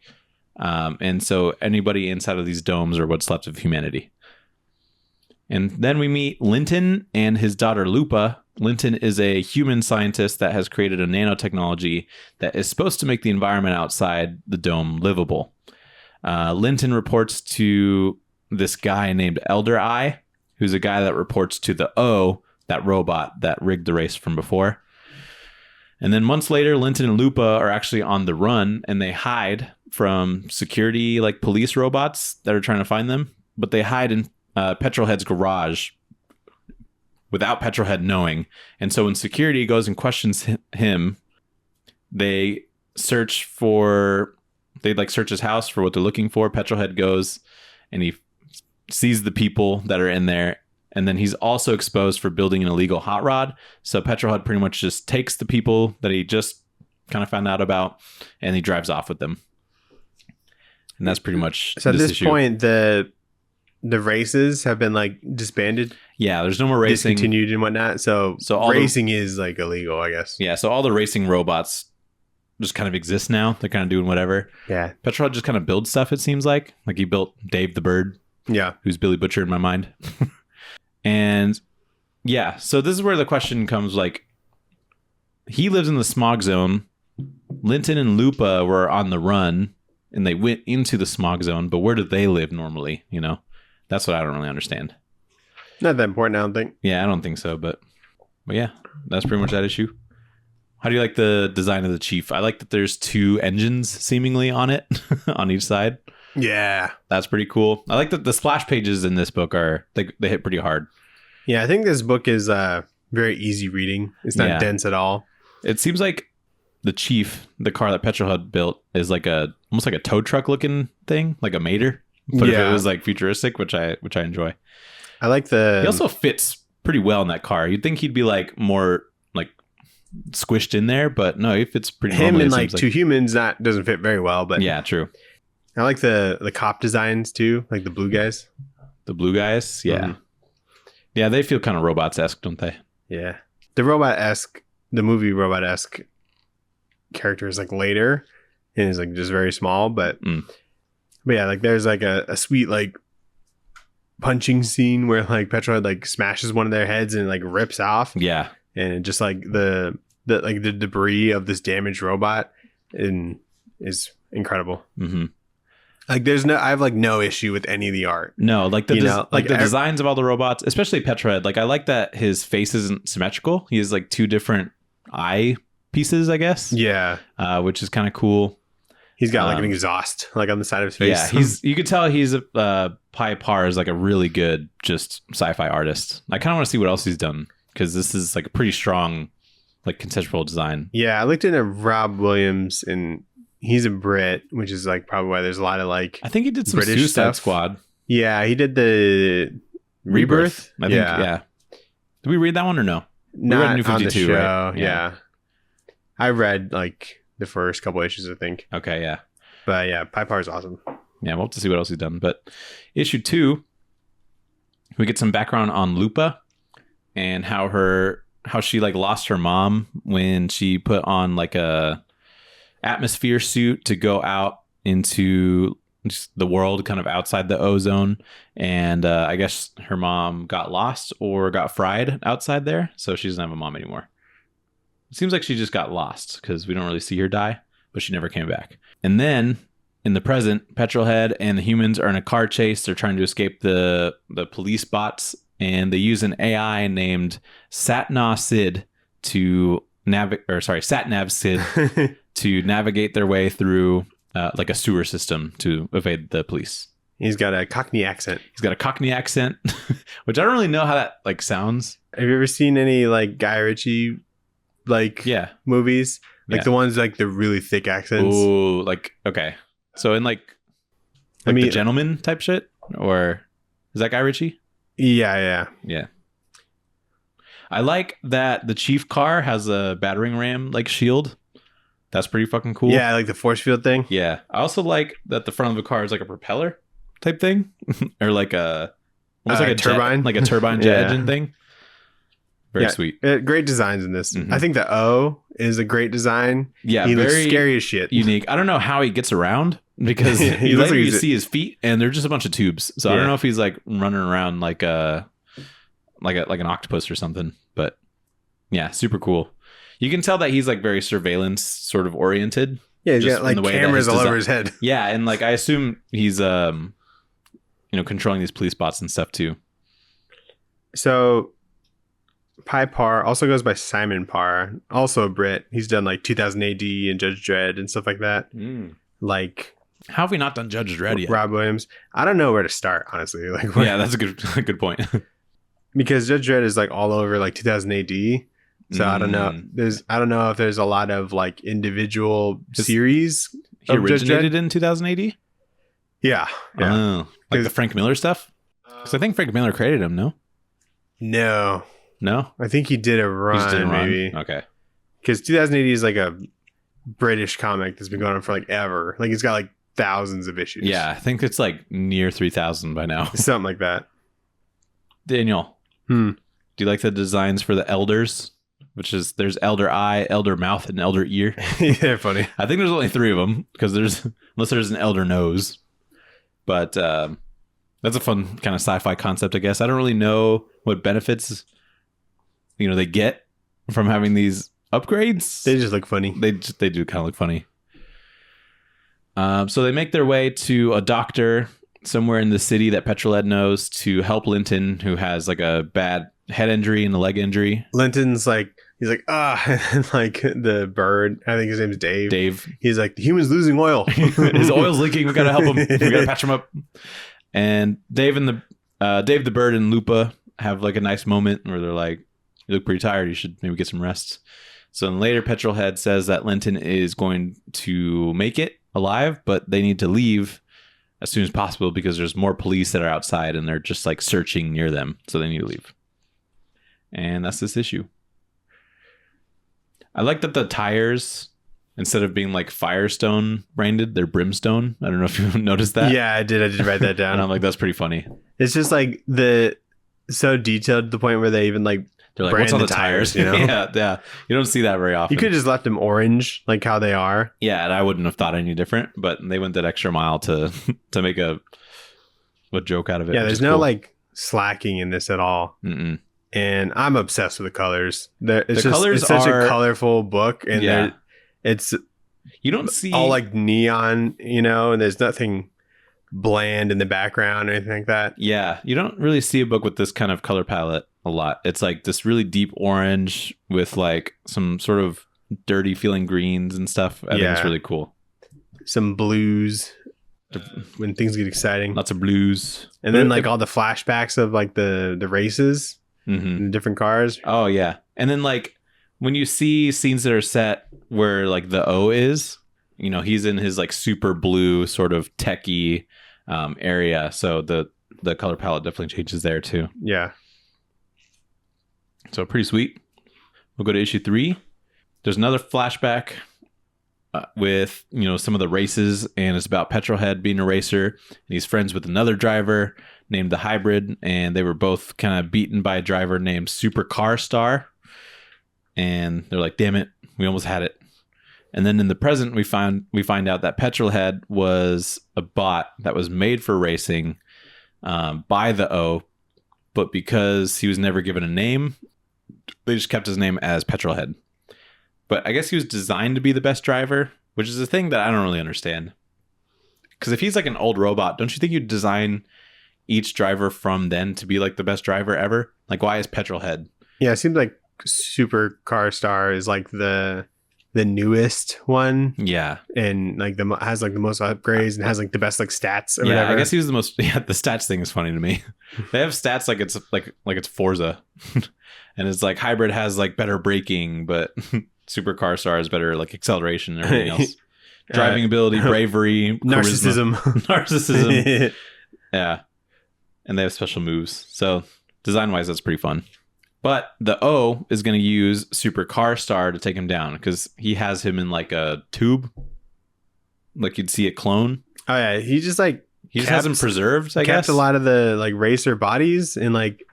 And so anybody inside of these domes are what's left of humanity. And then we meet Linton and his daughter Lupa. Linton is a human scientist that has created a nanotechnology that is supposed to make the environment outside the dome livable. Linton reports to this guy named Elder Eye, who's a guy that reports to the O, that robot that rigged the race from before. And then months later, Linton and Lupa are actually on the run, and they hide from security, like police robots that are trying to find them. But they hide in Petrol Head's garage without Petrol Head knowing. And so when security goes and questions him, they search his house for what they're looking for. Petrol Head goes and he sees the people that are in there. And then he's also exposed for building an illegal hot rod. So Petrol Head pretty much just takes the people that he just kind of found out about and he drives off with them. And that's pretty much so at this point, the races have been like disbanded. Yeah, there's no more racing. Discontinued and whatnot. So all racing is like illegal, I guess. Yeah, so all the racing robots just kind of exist now. They're kind of doing whatever. Yeah. Petrol Head just kind of builds stuff, it seems like. Like he built Dave the Bird. Yeah. Who's Billy Butcher in my mind. And yeah, so this is where the question comes, like, he lives in the smog zone. Linton and Lupa were on the run and they went into the smog zone, but where do they live normally? You know, that's what I don't really understand. Not that important, I don't think. Yeah, I don't think so, but yeah, that's pretty much that issue. How do you like the design of the Chief? I like that there's 2 engines seemingly on it, on each side. Yeah. That's pretty cool. I like that the splash pages in this book they hit pretty hard. Yeah, I think this book is very easy reading. It's not dense at all. It seems like the Chief, the car that Petrol Head built, is like almost like a tow truck looking thing, like a Mater. But if it was like futuristic, which I enjoy. I like he also fits pretty well in that car. You'd think he'd be like more like squished in there, but no, he fits pretty well. Him and like 2 humans, that doesn't fit very well, but yeah, true. I like the cop designs too, like the blue guys. The blue guys, yeah. Mm-hmm. Yeah, they feel kind of robots-esque, don't they? Yeah. The movie robot-esque character is like later and is like just very small, but yeah, like there's like a sweet like punching scene where like Petrol Head like smashes one of their heads and like rips off. Yeah. And just like the debris of this damaged robot is incredible. Mm-hmm. Like I have like no issue with any of the art. No, like the designs of all the robots, especially Petrol Head. Like I like that his face isn't symmetrical. He has like 2 different eye pieces, I guess. Yeah. Which is kind of cool. He's got like an exhaust like on the side of his face. Yeah, you could tell he's Pai Par is like a really good just sci-fi artist. I kind of want to see what else he's done because this is like a pretty strong like conceptual design. Yeah, I looked into Rob Williams and he's a Brit, which is like probably why there's a lot of like I think he did some British Suicide stuff. Squad. Yeah, he did the Rebirth. I think, yeah. Did we read that one or no? Not we read New 52, on the show. Right? Yeah. I read like the first couple issues, I think. Okay, yeah. But yeah, Pai Par is awesome. Yeah, we'll have to see what else he's done. But issue 2, we get some background on Lupa and how she like lost her mom when she put on like a atmosphere suit to go out into just the world kind of outside the ozone. And I guess her mom got lost or got fried outside there. So she doesn't have a mom anymore. It seems like she just got lost because we don't really see her die, but she never came back. And then in the present, Petrol Head and the humans are in a car chase. They're trying to escape the police bots, and they use an AI named Satnav Sid to Satnav Sid to navigate their way through like a sewer system to evade the police. He's got a Cockney accent. Which I don't really know how that like sounds. Have you ever seen any like Guy Ritchie movies? Like the ones like the really thick accents. Ooh, like okay. So in like The Gentleman type shit, or is that Guy Ritchie? Yeah. I like that the Chief car has a battering ram like shield. That's pretty fucking cool. Yeah, like the force field thing. Yeah. I also like that the front of the car is like a propeller type thing, or like almost like a turbine, like a turbine jet engine thing. Very sweet. Great designs in this. Mm-hmm. I think the O is a great design. Yeah, he looks scary as shit. Unique. I don't know how he gets around because later you see his feet and they're just a bunch of tubes. So I don't know if he's like running around like a like an octopus or something. But yeah, super cool. You can tell that he's like very surveillance sort of oriented. Yeah, he's got like cameras all over his head. Yeah, and like I assume he's controlling these police bots and stuff too. So Pi Parr also goes by Simon Parr, also a Brit. He's done like 2000 AD and Judge Dredd and stuff like that. Like, how have we not done Judge Dredd yet? Rob Williams. I don't know where to start, honestly. Like, yeah, that's a good point. Because Judge Dredd is like all over like 2000 AD. So I don't know. I don't know if there's a lot of like individual series. He originated in 2000 AD? Yeah. Oh, like the Frank Miller stuff? Because I think Frank Miller created him, no? No? I think he did a run, maybe. Okay. Because 2000 AD is like a British comic that's been going on for like ever. Like it's got like thousands of issues. Yeah, I think it's like near 3,000 by now. Something like that. Daniel, do you like the designs for the elders? There's elder eye, elder mouth, and elder ear. Yeah, they're funny. I think there's only 3 of them because unless there's an elder nose. But that's a fun kind of sci-fi concept, I guess. I don't really know what benefits they get from having these upgrades. They just look funny. They do kind of look funny. So they make their way to a doctor somewhere in the city that Petrol Head knows to help Linton, who has like a bad head injury and a leg injury. Linton's like, he's like, and like the bird, I think his name's Dave. He's like, the human's losing oil. His oil's leaking. We gotta help him. We gotta patch him up. And Dave the bird and Lupa have like a nice moment where they're like, you look pretty tired. You should maybe get some rest. So then later, Petrol Head says that Linton is going to make it alive, but they need to leave as soon as possible because there's more police that are outside and they're just like searching near them. So they need to leave. And that's this issue. I like that the tires, instead of being like Firestone branded, they're Brimstone. I don't know if you noticed that. Yeah, I did write that down. And I'm like, that's pretty funny. It's just like so detailed to the point where they even like, they're like, what's on the tires? Yeah. You don't see that very often. You could have just left them orange, like how they are. Yeah, and I wouldn't have thought any different, but they went that extra mile to make a joke out of it. Yeah, there's no like slacking in this at all. Mm-mm. And I'm obsessed with the colors. It's such a colorful book, and you don't see all like neon, and there's nothing bland in the background or anything like that. Yeah, you don't really see a book with this kind of color palette a lot. It's like this really deep orange with like some sort of dirty feeling greens and stuff. I think it's really cool. Some blues when things get exciting. Lots of blues. And then like all the flashbacks of like the races. Mm-hmm. Different cars. Oh yeah. And then like when you see scenes that are set where like the O is, he's in his like super blue sort of techie area. So the color palette definitely changes there too. Yeah. So pretty sweet. We'll go to issue 3. There's another flashback with some of the races, and it's about Petrol Head being a racer. And he's friends with another driver named the Hybrid, and they were both kind of beaten by a driver named Super Car Star. And they're like, damn it, we almost had it. And then in the present, we find out that Petrol Head was a bot that was made for racing by the O, but because he was never given a name, they just kept his name as Petrol Head. But I guess he was designed to be the best driver, which is a thing that I don't really understand. Because if he's like an old robot, don't you think you'd design each driver from then to be like the best driver ever? Like, why is Petrol Head? Yeah, it seems like Super Car Star is like the newest one. Yeah. And like has like the most upgrades and has like the best like stats or yeah, whatever. I guess he was the most. Yeah, the stats thing is funny to me. They have stats like it's Forza. And it's like Hybrid has like better braking, but Super Car Star has better like acceleration and everything else. Driving ability, bravery, narcissism. Narcissism. Yeah. And they have special moves. So design-wise, that's pretty fun. But the O is going to use Super Car Star to take him down because he has him in like a tube. Like you'd see a clone. Oh, yeah. He just has him preserved, I guess. Kept a lot of the like racer bodies in like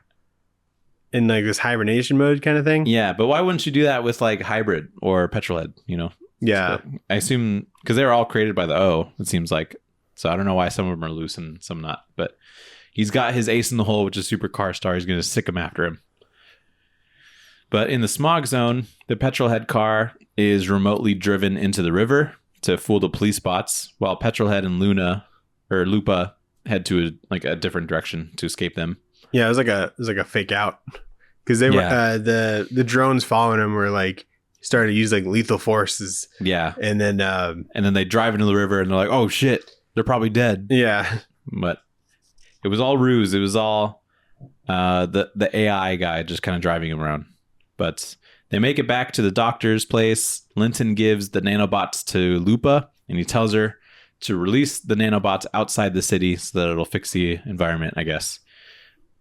this hibernation mode kind of thing. Yeah, but why wouldn't you do that with like Hybrid or Petrol Head, Yeah. So I assume because they were all created by the O, it seems like. So I don't know why some of them are loose and some not. But he's got his ace in the hole, which is Supercar Star. He's going to sick him after him. But in the smog zone, the Petrol Head car is remotely driven into the river to fool the police bots, while Petrol Head and Lupa head to a different direction to escape them. Yeah, it was like a fake out because they were the drones following him were like started to use like lethal forces. Yeah, and then they drive into the river and they're like, oh shit, they're probably dead. Yeah, but it was all ruse. It was all the AI guy just kind of driving him around. But they make it back to the doctor's place. Linton gives the nanobots to Lupa, and he tells her to release the nanobots outside the city so that it'll fix the environment, I guess.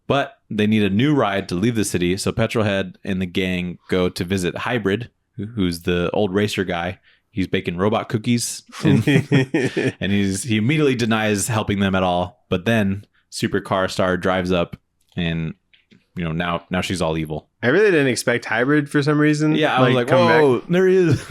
But they need a new ride to leave the city, so Petrol Head and the gang go to visit Hybrid, who's the old racer guy. He's baking robot cookies, and he immediately denies helping them at all. But then Supercar Star drives up, and now she's all evil. I really didn't expect Hybrid for some reason. Yeah, I was like, whoa, there he is.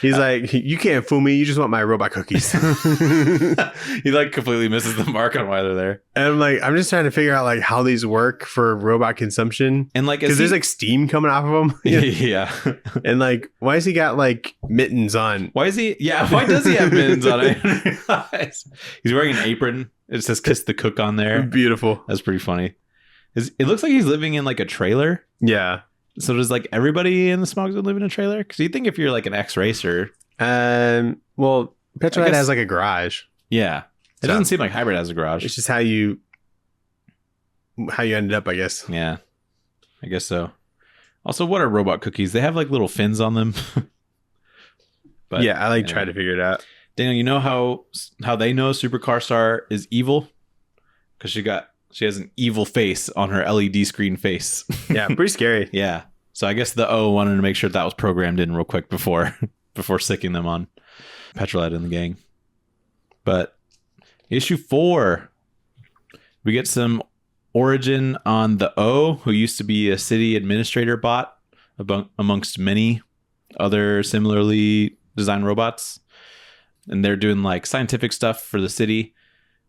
He's like, you can't fool me. You just want my robot cookies. He like completely misses the mark on why they're there. And I'm just trying to figure out like how these work for robot consumption. And like, because there's like steam coming off of them. Yeah. And like, why has he got like mittens on? Why does he have mittens on? I didn't realize. He's wearing an apron. It says "Kiss the Cook" on there. Beautiful. That's pretty funny. It looks like he's living in like a trailer. Yeah. So does like everybody in the smog zone live in a trailer? Because you think if you're like an ex-racer. Well, Petrol Head has like a garage. Yeah. It doesn't seem like Hybrid has a garage. It's just how you ended up, I guess. Yeah. I guess so. Also, what are robot cookies? They have like little fins on them. But yeah, I try to figure it out. Daniel, you know how they know Supercar Star is evil? Because she has an evil face on her LED screen face. Yeah, pretty scary. Yeah. So I guess the O wanted to make sure that was programmed in real quick before sicking them on Petrol Head and the gang. But issue 4, we get some origin on the O, who used to be a city administrator bot amongst many other similarly designed robots. And they're doing like scientific stuff for the city.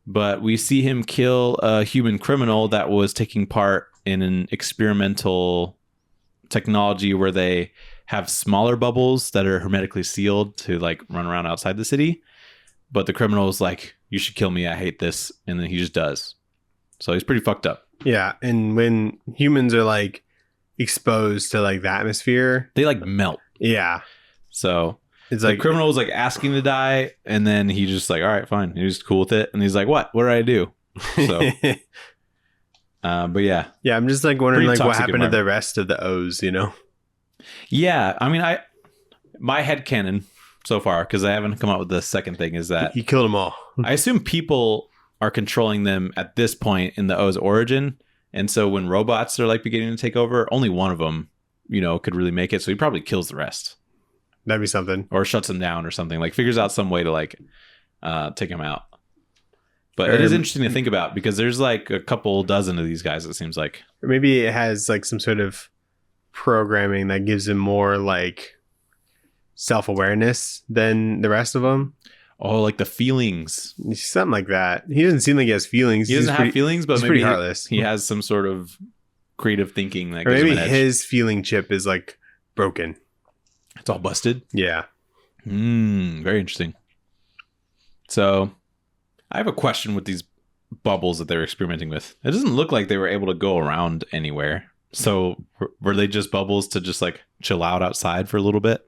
But we see him kill a human criminal that was taking part in an experimental technology where they have smaller bubbles that are hermetically sealed to like run around outside the city. But the criminal is like, you should kill me. I hate this. And then he just does. So he's pretty fucked up. Yeah. And when humans are like exposed to like the atmosphere, they like melt. Yeah. So it's like the criminal was like asking to die, and then he just like, all right, fine. He's cool with it, and he's like, what did I do? So, but yeah, I'm just like wondering like what happened to the rest of the O's, Yeah, I mean, my headcanon so far, because I haven't come up with the second thing, is that he killed them all. I assume people are controlling them at this point in the O's origin, and so when robots are like beginning to take over, only one of them, could really make it. So he probably kills the rest. That'd be something. Or shuts him down or something. Like figures out some way to like take him out. But it is interesting to think about because there's like a couple dozen of these guys, it seems like. Or maybe it has like some sort of programming that gives him more like self-awareness than the rest of them. Oh, like the feelings. Something like that. He doesn't seem like he has feelings. He doesn't have feelings, but maybe pretty heartless. He has some sort of creative thinking that or gives maybe him an edge. His feeling chip is like broken. It's all busted. Yeah. Very interesting. So I have a question with these bubbles that they're experimenting with. It doesn't look like they were able to go around anywhere. So were they just bubbles to just like chill out outside for a little bit?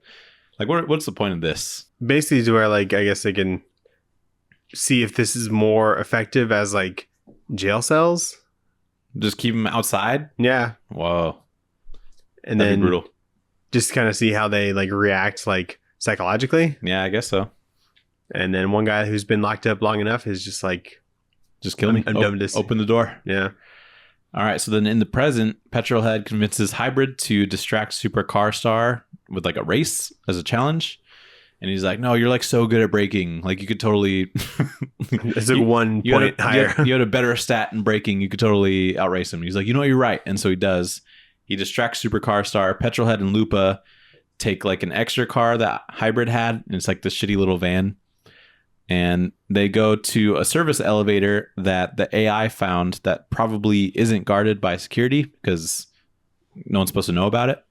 Like what's the point of this? Basically to where like I guess they can see if this is more effective as like jail cells. Just keep them outside? Yeah. Whoa. And That'd then be brutal. Just kind of see how they like react like psychologically. Yeah, I guess so. And then one guy who's been locked up long enough is just like, just kill me. Open the door. Yeah. All right. So then in the present, Petrol Head convinces Hybrid to distract Supercar Star with like a race as a challenge. And he's like, no, you're like so good at braking. Like you could totally. It's like 1 point higher. You had a better stat in braking. You could totally outrace him. He's like, you're right. And so he does. He distracts Supercar Star. Petrol Head and Lupa take like an extra car that Hybrid had. And it's like this shitty little van. And they go to a service elevator that the AI found that probably isn't guarded by security because no one's supposed to know about it.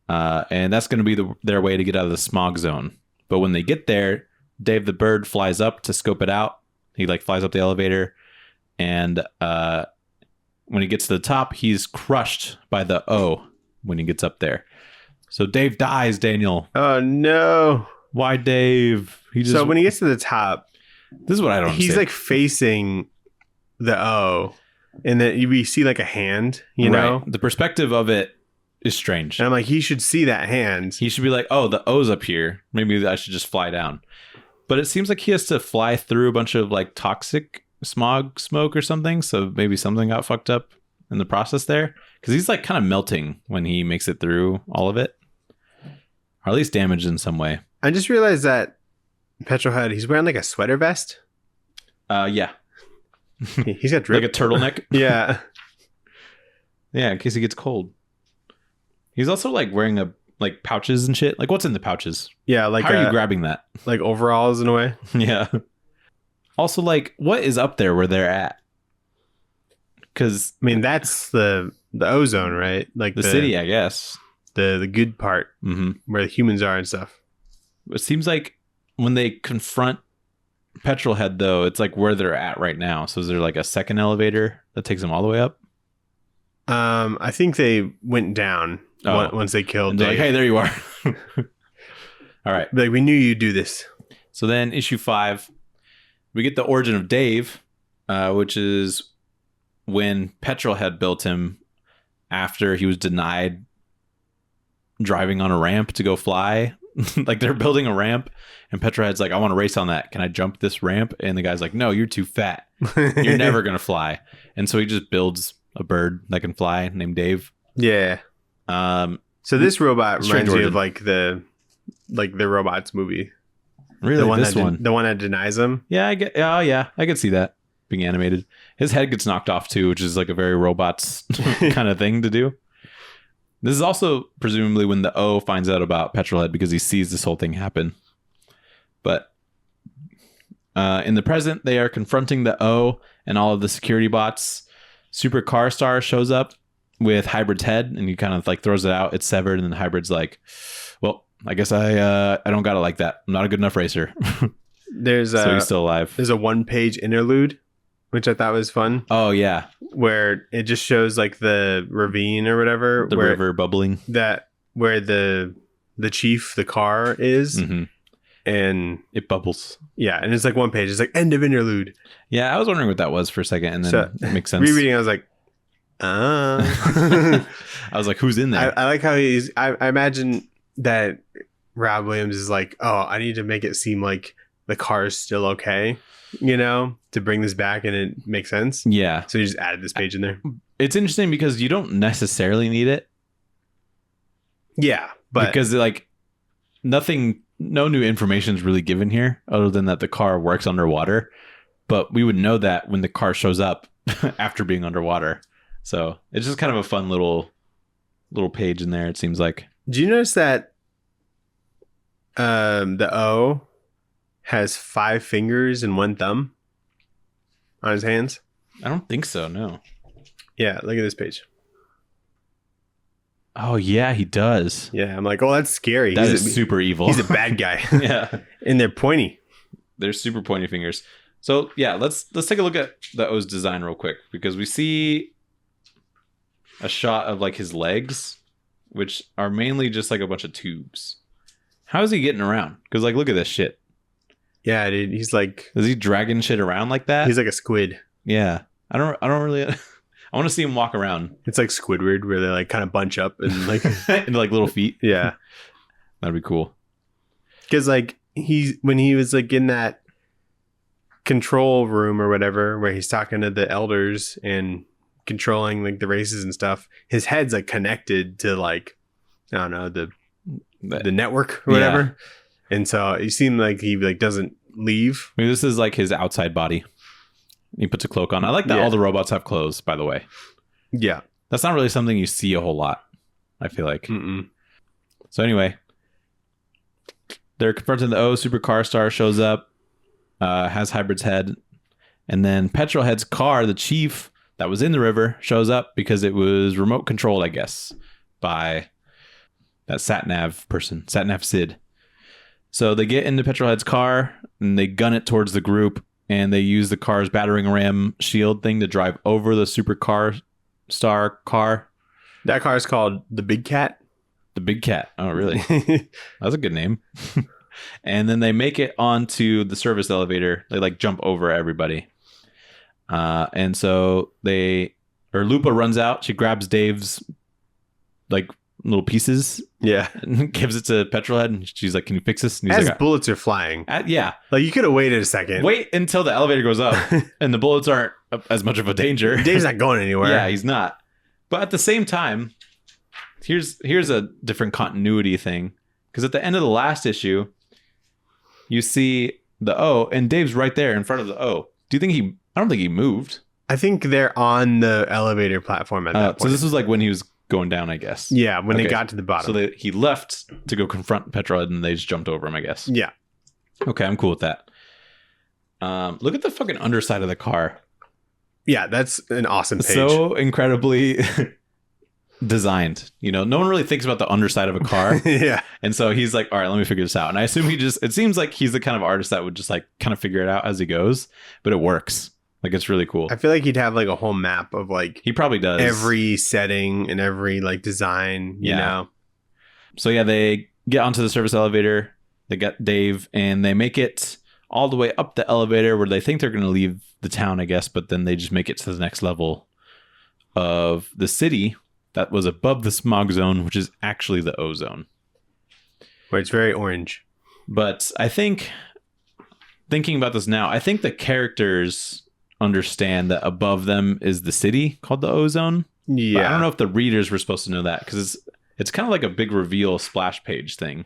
And that's going to be their way to get out of the smog zone. But when they get there, Dave the bird flies up to scope it out. He flies up the elevator. And when he gets to the top, he's crushed by the O when he gets up there. So Dave dies, Daniel. Oh, no. Why Dave? So when he gets to the top, this is what I don't he's understand. facing the O, and then we see a hand, you know? The perspective of it is strange. And I'm like, he should see that hand. He should be like, oh, the O's up here. Maybe I should just fly down. But it seems like he has to fly through a bunch of toxic smog smoke or something. So maybe something got fucked up in the process there. Because he's kind of melting when he makes it through all of it. Or at least damaged in some way. I just realized that Petrol Head, he's wearing a sweater vest. Yeah. He's got drip. Like a turtleneck. Yeah. Yeah, in case he gets cold. He's also wearing pouches and shit. What's in the pouches? Yeah, how are you grabbing that? Overalls in a way. Yeah. Also, what is up there where they're at? Because that's the ozone, right? The city, I guess. The good part, where the humans are and stuff. It seems like when they confront Petrol Head, though, it's where they're at right now. So is there a second elevator that takes them all the way up? I think they went down once they killed Dave. Hey, there you are. All right. We knew you'd do this. So then issue 5, we get the origin of Dave, which is when Petrol Head built him after he was denied driving on a ramp to go fly. They're building a ramp and Petrol Head's I want to race on that. Can I jump this ramp? And the guy's like, no, you're too fat. You're never going to fly. And so he just builds a bird that can fly named Dave. Yeah. So this robot reminds me of the Robots movie. Really? The one the one that denies him. Yeah, I could see that being animated. His head gets knocked off too, which is a very Robots kind of thing to do. This is also presumably when the O finds out about Petrol Head because he sees this whole thing happen. But in the present, they are confronting the O and all of the security bots. Super Car Star shows up with Hybrid's head and he kind of throws it out. It's severed and then Hybrid's well, I guess I don't got it like that. I'm not a good enough racer. So he's still alive. There's a 1-page interlude, which I thought was fun. Oh, yeah. Where it just shows the ravine or whatever. The river bubbling. Where the chief, the car is. Mm-hmm. And it bubbles. Yeah. And it's 1 page. It's end of interlude. Yeah. I was wondering what that was for a second. And then it makes sense. Rereading, I was I was who's in there? I like how I imagine that Rob Williams is oh, I need to make it seem like the car is still okay, to bring this back and it makes sense. Yeah. So you just added this page in there. It's interesting because you don't necessarily need it. Yeah. But because no new information is really given here other than that the car works underwater. But we would know that when the car shows up after being underwater. So it's just kind of a fun little page in there, it seems like. Do you notice that the O has 5 fingers and 1 thumb on his hands? I don't think so, no. Yeah, look at this page. Oh, yeah, he does. Yeah, I'm oh, that's scary. That is super evil. He's a bad guy. Yeah. And they're pointy. They're super pointy fingers. So, yeah, let's take a look at the O's design real quick because we see a shot of his legs, which are mainly just a bunch of tubes. How is he getting around? Because look at this shit. Yeah, dude. He's is he dragging shit around like that? He's like a squid. Yeah. I don't really. I want to see him walk around. It's like Squidward, where they kind of bunch up and into little feet. Yeah, that'd be cool. Because when he was in that control room or whatever, where he's talking to the elders and controlling the races and stuff, his head's connected to I don't know the network or whatever, and so it seemed he doesn't leave. Maybe this is his outside body. He puts a cloak on. I like that all the robots have clothes, by the way. Yeah. That's not really something you see a whole lot, I feel like. Mm-mm. So anyway, they're confronting the O. Super Car Star shows up. has Hybrid's head. And then Petrol Head's car, the chief that was in the river, shows up because it was remote controlled, I guess, by that sat-nav person, sat-nav Sid. So they get into Petrol Head's car and they gun it towards the group, and they use the car's battering ram shield thing to drive over the star car. That car is called the Big Cat. The Big Cat. Oh, really? That's a good name. And then they make it onto the service elevator. They like jump over everybody. And so Lupa runs out. She grabs Dave's like little pieces. Yeah. And gives it to Petrol Head. And she's like, can you fix this? And he's As like, bullets are flying. Yeah. Like you could have waited a second. Wait until the elevator goes up and the bullets aren't as much of a danger. Dave's not going anywhere. Yeah, he's not. But at the same time, here's a different continuity thing. Because at the end of the last issue, you see the O, and Dave's right there in front of the O. Do you think I don't think he moved. I think they're on the elevator platform at that point. So this was like when he was going down, I guess. Yeah, when they got to the bottom. So he left to go confront Petrol Head, and they just jumped over him, I guess. Yeah. Okay, I'm cool with that. Look at the fucking underside of the car. Yeah, that's an awesome page. So incredibly designed. No one really thinks about the underside of a car. Yeah. And so he's like, all right, let me figure this out. And I assume it seems like he's the kind of artist that would just like kind of figure it out as he goes, but it works. Like, it's really cool. I feel like he'd have like a whole map of like he probably does every setting and every like design, you know? So yeah, they get onto the service elevator. They get Dave and they make it all the way up the elevator where they think they're going to leave the town, I guess. But then they just make it to the next level of the city that was above the smog zone, which is actually the ozone. Where it's very orange. But I think, thinking about this now, I think the characters understand that above them is the city called the ozone. Yeah. But I don't know if the readers were supposed to know that, because it's kind of like a big reveal splash page thing.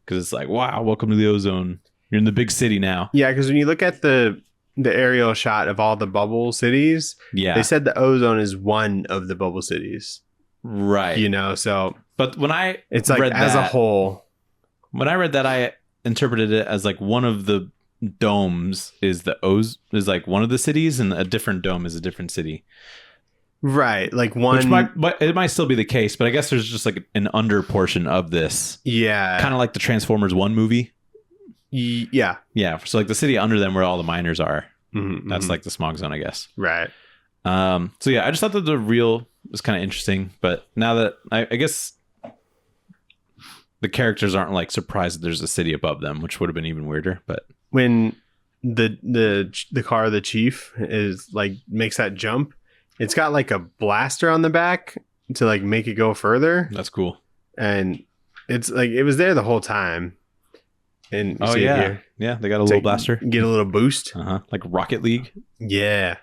Because it's like, wow, welcome to the ozone. You're in the big city now. Yeah, because when you look at the aerial shot of all the bubble cities, they said the ozone is one of the bubble cities. Right. So but when it's like as a whole. When I read that, I interpreted it as like one of the domes is like one of the cities, and a different dome is a different city. Right. Like one. It might still be the case, but I guess there's just like an under portion of this. Yeah. Kind of like the Transformers 1 movie. Yeah. Yeah. So like the city under them where all the miners are. Mm-hmm, that's like the smog zone, I guess. Right. So yeah, I just thought that the reel was kind of interesting, but now that I guess the characters aren't like surprised that there's a city above them, which would have been even weirder. But when the car of the chief is like makes that jump, it's got like a blaster on the back to like make it go further. That's cool. And it's like it was there the whole time. And oh yeah, yeah, they got a little blaster. Get a little boost. Like Rocket League. Yeah.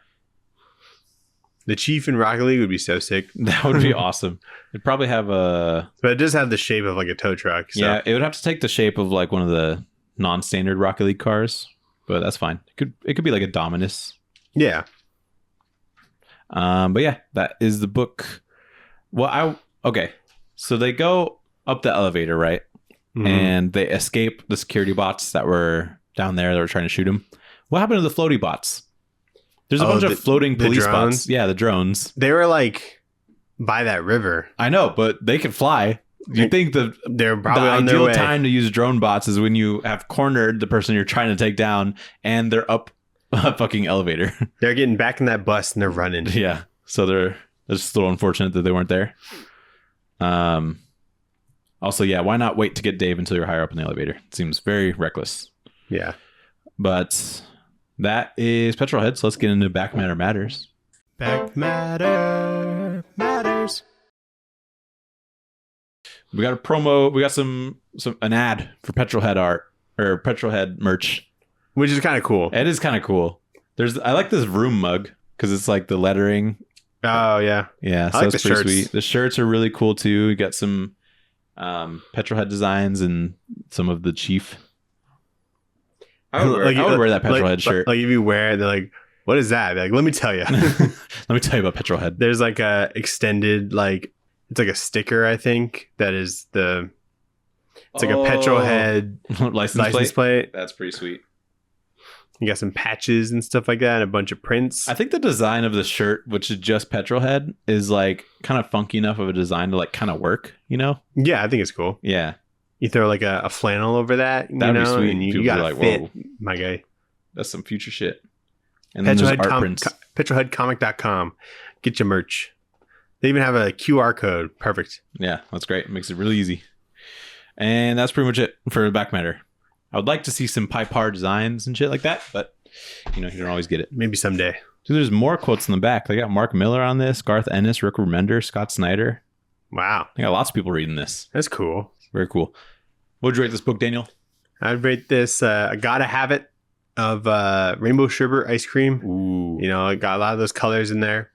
The Chief in Rocket League would be so sick. That would be awesome. It'd probably have but it does have the shape of like a tow truck. So. Yeah, it would have to take the shape of like one of the non-standard Rocket League cars, but that's fine. It could be like a Dominus. Yeah. But yeah, that is the book. Well, okay. So they go up the elevator, right? Mm-hmm. And they escape the security bots that were down there that were trying to shoot him. What happened to the floaty bots? There's a bunch of floating police bots. Yeah, the drones. They were like by that river. I know, but they can fly. You think they're probably on their way. The ideal time to use drone bots is when you have cornered the person you're trying to take down and they're up a fucking elevator. They're getting back in that bus and they're running. Yeah. So it's just a little unfortunate that they weren't there. Also, yeah, why not wait to get Dave until you're higher up in the elevator? It seems very reckless. Yeah. But that is Petrol Head, so let's get into Back Matter Matters. Back Matter Matters. We got a promo. We got an ad for Petrol Head art or Petrol Head merch, which is kind of cool. It is kind of cool. I like this room mug because it's like the lettering. Oh yeah, yeah. So that's pretty sweet. The shirts are really cool too. You got some Petrol Head designs and some of the Chief. I would wear that Petrol Head shirt. Like if you wear it, they're like, "What is that?" They're like, let me tell you. Let me tell you about Petrol Head. There's like a extended it's like a sticker, I think, that is it's like a Petrol Head license plate. That's pretty sweet. You got some patches and stuff like that, and a bunch of prints. I think the design of the shirt, which is just Petrol Head, is like kind of funky enough of a design to like kind of work, you know? Yeah, I think it's cool. Yeah. You throw like a flannel over that, That'd be sweet. and you People got be to like, fit, whoa. my guy. That's some future shit. And then there's art prints. Petrolheadcomic.com. Get your merch. They even have a QR code. Perfect. Yeah, that's great. Makes it really easy. And that's pretty much it for the back matter. I would like to see some Pipar designs and shit like that, but you don't always get it. Maybe someday. Dude, there's more quotes in the back. They got Mark Miller on this, Garth Ennis, Rick Remender, Scott Snyder. Wow. They got lots of people reading this. That's cool. Very cool. What'd you rate this book, Daniel? I'd rate this I Gotta Have It of Rainbow Sherbet ice cream. Ooh. It got a lot of those colors in there.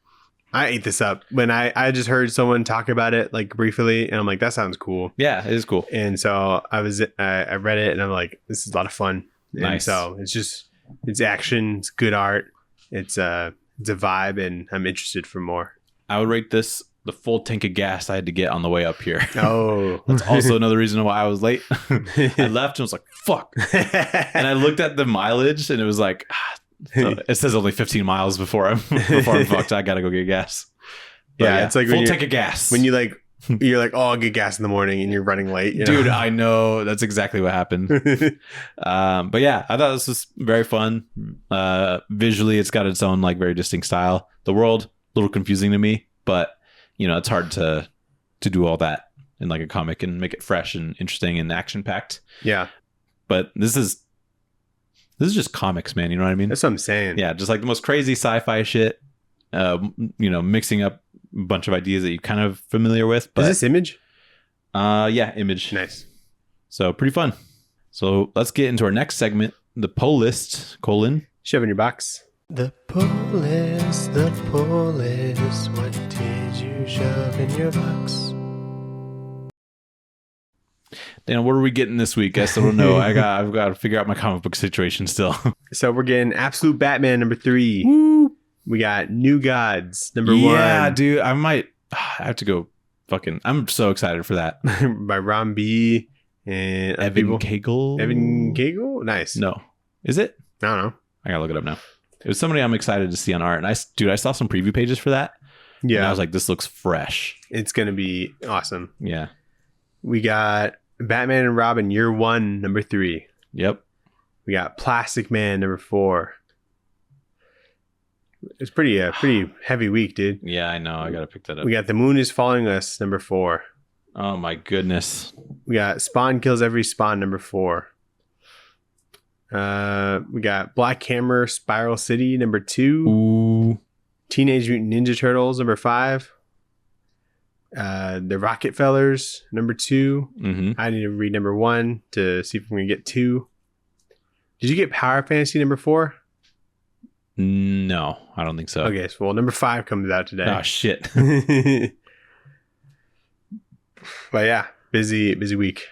I ate this up when I just heard someone talk about it like briefly, and I'm like, that sounds cool. Yeah, it is cool. And so I read it, and I'm like, this is a lot of fun. Nice. And so it's action, it's good art, it's a vibe, and I'm interested for more. I would rate this the full tank of gas I had to get on the way up here. Oh, that's also another reason why I was late. I left and was like, fuck. And I looked at the mileage, and it was like, it says only 15 miles before I'm fucked. I gotta go get gas. But yeah, it's like full tank of gas. When you're like, oh, I'll get gas in the morning, and you're running late. Dude, I know that's exactly what happened. But yeah, I thought this was very fun. Visually, it's got its own like very distinct style. The world a little confusing to me, but it's hard to do all that in like a comic and make it fresh and interesting and action packed. Yeah, but this is just comics, man. You know what I mean? That's what I'm saying. Yeah, just like the most crazy sci-fi shit. Mixing up a bunch of ideas that you're kind of familiar with. But is this Image? Yeah, Image. Nice. So pretty fun. So let's get into our next segment, the pull list, : shove in your box. The pull list, what did you shove in your box? Dan, what are we getting this week? I still don't know. I've got to figure out my comic book situation still. So we're getting Absolute Batman #3. Woo. We got New Gods #1. Yeah, dude. I have to go fucking. I'm so excited for that. By Ron B. and Evan Cagle. Evan Cagle? Nice. No. Is it? I don't know. I gotta look it up now. It was somebody I'm excited to see on art. And I saw some preview pages for that. Yeah. And I was like, this looks fresh. It's going to be awesome. Yeah. We got Batman and Robin Year One #3. Yep. We got Plastic Man #4. It's pretty heavy week, dude. Yeah, I know. I gotta pick that up. We got The Moon is Following Us #4. Oh my goodness. We got Spawn Kills Every Spawn #4. We got Black Hammer Spiral City #2. Ooh. Teenage Mutant Ninja Turtles #5. The Rockefellers #2. Mm-hmm. I need to read #1 to see if I'm gonna get 2. Did you get Power Fantasy #4? No, I don't think so. Okay, so #5 comes out today. Oh shit. But yeah, busy week.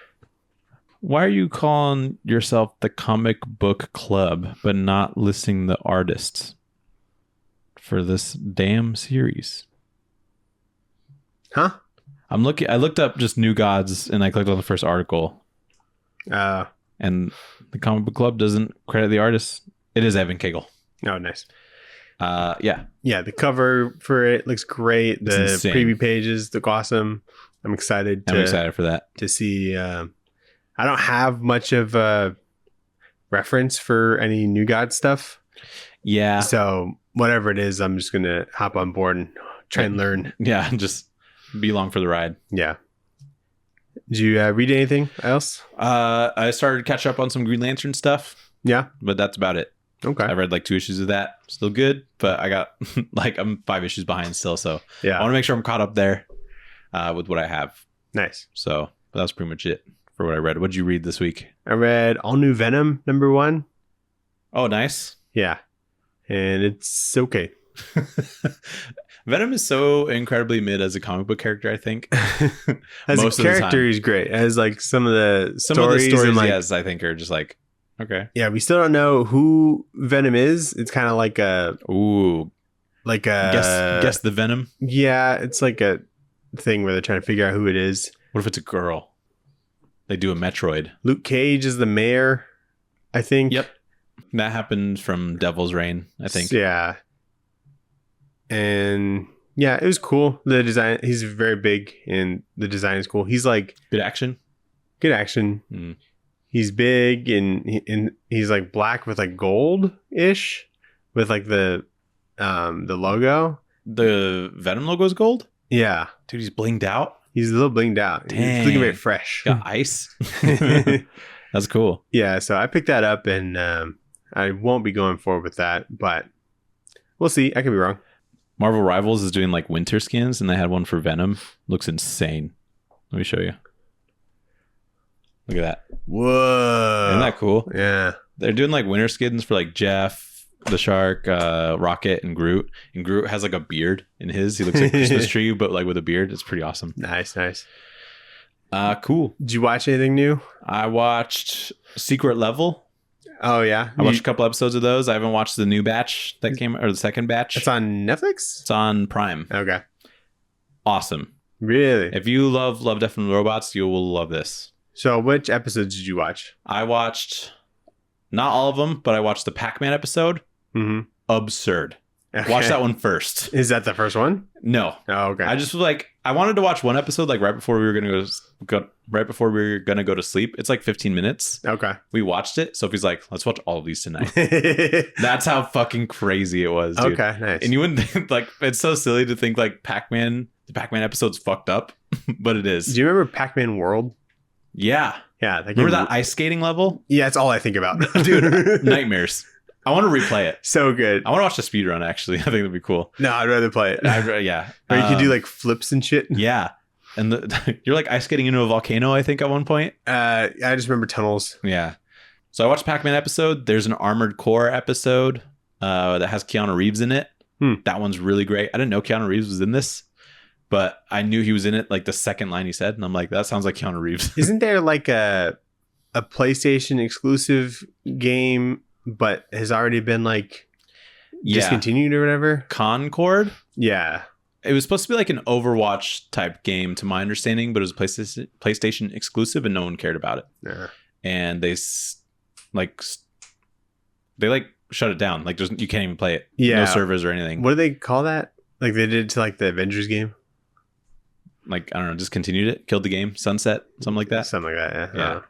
Why are you calling yourself the Comic Book Club but not listing the artists for this damn series? Huh? I looked up just New Gods and I clicked on the first article. And the Comic Book Club doesn't credit the artist. It is Evan Cagle. Oh, nice. Yeah. Yeah, the cover for it looks great. The insane. preview pages look awesome. I'm excited for that. To see. I don't have much of a reference for any New God stuff. Yeah. So whatever it is, I'm just going to hop on board and try and learn. Yeah, just be along for the ride. Yeah. Did you read anything else? I started to catch up on some Green Lantern stuff. Yeah. But that's about it. Okay. I read like 2 issues of that. Still good, but I got I'm 5 issues behind still. So yeah, I want to make sure I'm caught up there with what I have. Nice. So but that was pretty much it for what I read. What did you read this week? I read All New Venom #1. Oh, nice. Yeah. And it's okay. Venom is so incredibly mid as a comic book character, I think. As a character, he's great. As like some of the stories, like, yes, I think are just like, okay. Yeah, we still don't know who Venom is. It's kind of like a guess the Venom. Yeah, it's like a thing where they're trying to figure out who it is. What if it's a girl? They do a Metroid. Luke Cage is the mayor, I think. Yep. That happened from Devil's Reign, I think. Yeah. And yeah, it was cool. The design, he's very big and the design is cool. He's like Good action. good action. Mm. He's big and he's like black with like gold-ish with like the logo. The Venom logo is gold? Yeah. Dude, he's blinged out. He's a little blinged out. He's Dang. looking very fresh. Got ice. That's cool. Yeah, so I picked that up and I won't be going forward with that, but we'll see. I could be wrong. Marvel Rivals is doing like winter skins, and they had one for Venom. Looks insane. Let me show you. Look at that. Whoa. Isn't that cool? Yeah. They're doing like winter skins for like Jeff, the Shark, Rocket, and Groot. And Groot has like a beard in his. He looks like a Christmas tree, but like with a beard. It's pretty awesome. Nice. Cool. Did you watch anything new? I watched Secret Level. Oh, yeah. I watched a couple episodes of those. I haven't watched the new batch that came, or the second batch. It's on Netflix? It's on Prime. Okay. Awesome. Really? If you love Death and Robots, you will love this. So which episodes did you watch? I watched not all of them, but I watched the Pac-Man episode. Mm-hmm. Absurd. Okay. Watch that one first. Is that the first one? No. Oh, okay. I just was like, I wanted to watch one episode like right before we were gonna go to sleep. It's like 15 minutes. Okay. We watched it. Sophie's like, let's watch all of these tonight. That's how fucking crazy it was, dude. Okay, nice. And you wouldn't think, like, it's so silly to think like the Pac-Man episode's fucked up, but it is. Do you remember Pac-Man World? Yeah. Yeah. Remember that ice skating level? Yeah, it's all I think about. Dude, nightmares. I want to replay it. So good. I want to watch the speedrun, actually. I think that'd be cool. No, I'd rather play it. Yeah. Or you could do like flips and shit. Yeah. And you're like ice skating into a volcano, I think, at one point. I just remember tunnels. Yeah. So I watched Pac-Man episode. There's an Armored Core episode that has Keanu Reeves in it. That one's really great. I didn't know Keanu Reeves was in this, but I knew he was in it like the second line he said. And I'm like, that sounds like Keanu Reeves. Isn't there like a PlayStation exclusive game, but has already been like discontinued or whatever? Concord? Yeah. It was supposed to be like an Overwatch type game, to my understanding, but it was PlayStation exclusive, and no one cared about it. Yeah. And they shut it down. Like, you can't even play it. Yeah. No servers or anything. What do they call that? Like they did to like the Avengers game? Like, I don't know, discontinued it, killed the game, sunset, something like that. Something like that. Yeah.